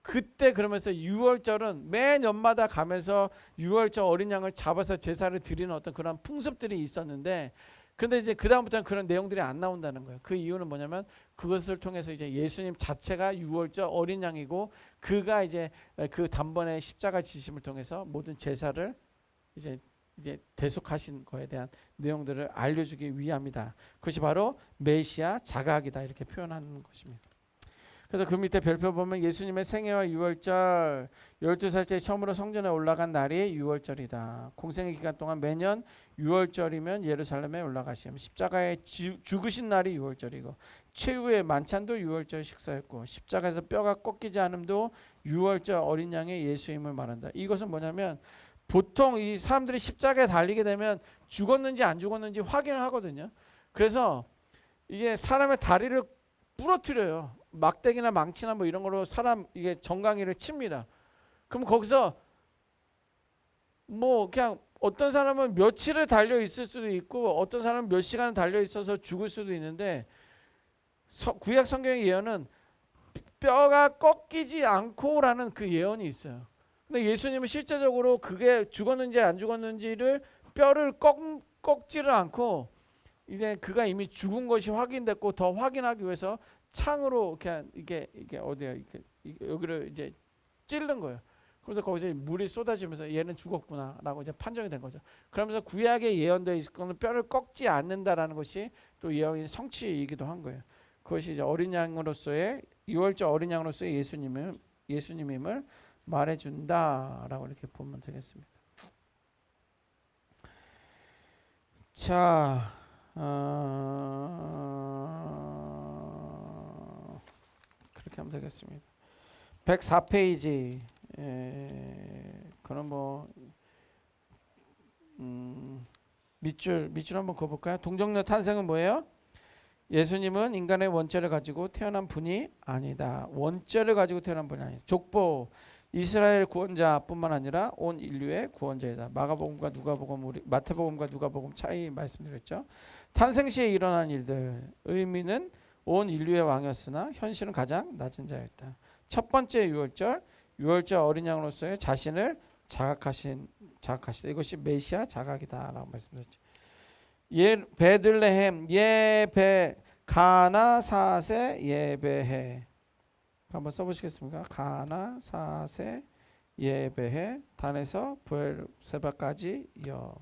그때 그러면서 유월절은 매 년마다 가면서 유월절 어린 양을 잡아서 제사를 드리는 어떤 그런 풍습들이 있었는데, 그런데 이제 그 다음부터는 그런 내용들이 안 나온다는 거예요. 그 이유는 뭐냐면 그것을 통해서 이제 예수님 자체가 유월절 어린 양이고 그가 이제 그 단번에 십자가 지심을 통해서 모든 제사를 이제 대속하신 거에 대한 내용들을 알려주기 위함이다. 그것이 바로 메시아 자각이다 이렇게 표현하는 것입니다. 그래서 그 밑에 별표 보면 예수님의 생애와 유월절 12살째 처음으로 성전에 올라간 날이 유월절이다. 공생의 기간 동안 매년 유월절이면 예루살렘에 올라가시면 십자가에 죽으신 날이 유월절이고 최후의 만찬도 유월절 식사였고 십자가에서 뼈가 꺾이지 않음도 유월절 어린 양의 예수임을 말한다. 이것은 뭐냐면 보통 이 사람들이 십자가에 달리게 되면 죽었는지 안 죽었는지 확인을 하거든요. 그래서 이게 사람의 다리를 부러뜨려요. 막대기나 망치나 뭐 이런 걸로 사람 이게 정강이를 칩니다. 그럼 거기서 뭐 그냥 어떤 사람은 며칠을 달려 있을 수도 있고 어떤 사람은 몇 시간을 달려 있어서 죽을 수도 있는데 구약 성경의 예언은 뼈가 꺾이지 않고라는 그 예언이 있어요. 근데 예수님은 실제적으로 그게 죽었는지 안 죽었는지를 뼈를 꺾지를 않고 이제 그가 이미 죽은 것이 확인됐고 더 확인하기 위해서 창으로 그냥 이게 어디야 여기를 이제 찌른 거예요. 그래서 거기서 물이 쏟아지면서 얘는 죽었구나라고 이제 판정이 된 거죠. 그러면서 구약에 예언되어 있을 거는 뼈를 꺾지 않는다라는 것이 또 예언의 성취이기도 한 거예요. 그것이 이제 어린 양으로서의 유월절 어린 양으로서의 예수님임을 말해준다라고 이렇게 보면 되겠습니다. 자, 그렇게 하면 되겠습니다. 104페이지. 그럼 뭐 밑줄 한번 그어볼까요? 동정녀 탄생은 뭐예요? 예수님은 인간의 원죄를 가지고 태어난 분이 아니다. 원죄를 가지고 태어난 분이 아니다. 족보 이스라엘 구원자뿐만 아니라 온 인류의 구원자이다. 마가복음과 누가복음, 마태복음과 누가복음 차이 말씀드렸죠. 탄생 시에 일어난 일들 의미는 온 인류의 왕이었으나 현실은 가장 낮은 자였다. 첫 번째 유월절 어린 양으로서의 자신을 자각하시다. 이것이 메시아 자각이다라고 말씀드렸죠. 베들레헴 예베 가나 사세 예베해 한번 써보시겠습니까? 가나 사세 예베해 단에서 부엘세바까지 여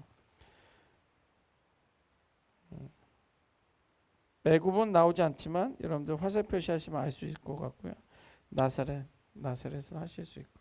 애굽은 나오지 않지만 여러분들 화살 표시하시면 알 수 있을 것 같고요. 나사렛은 하실 수 있고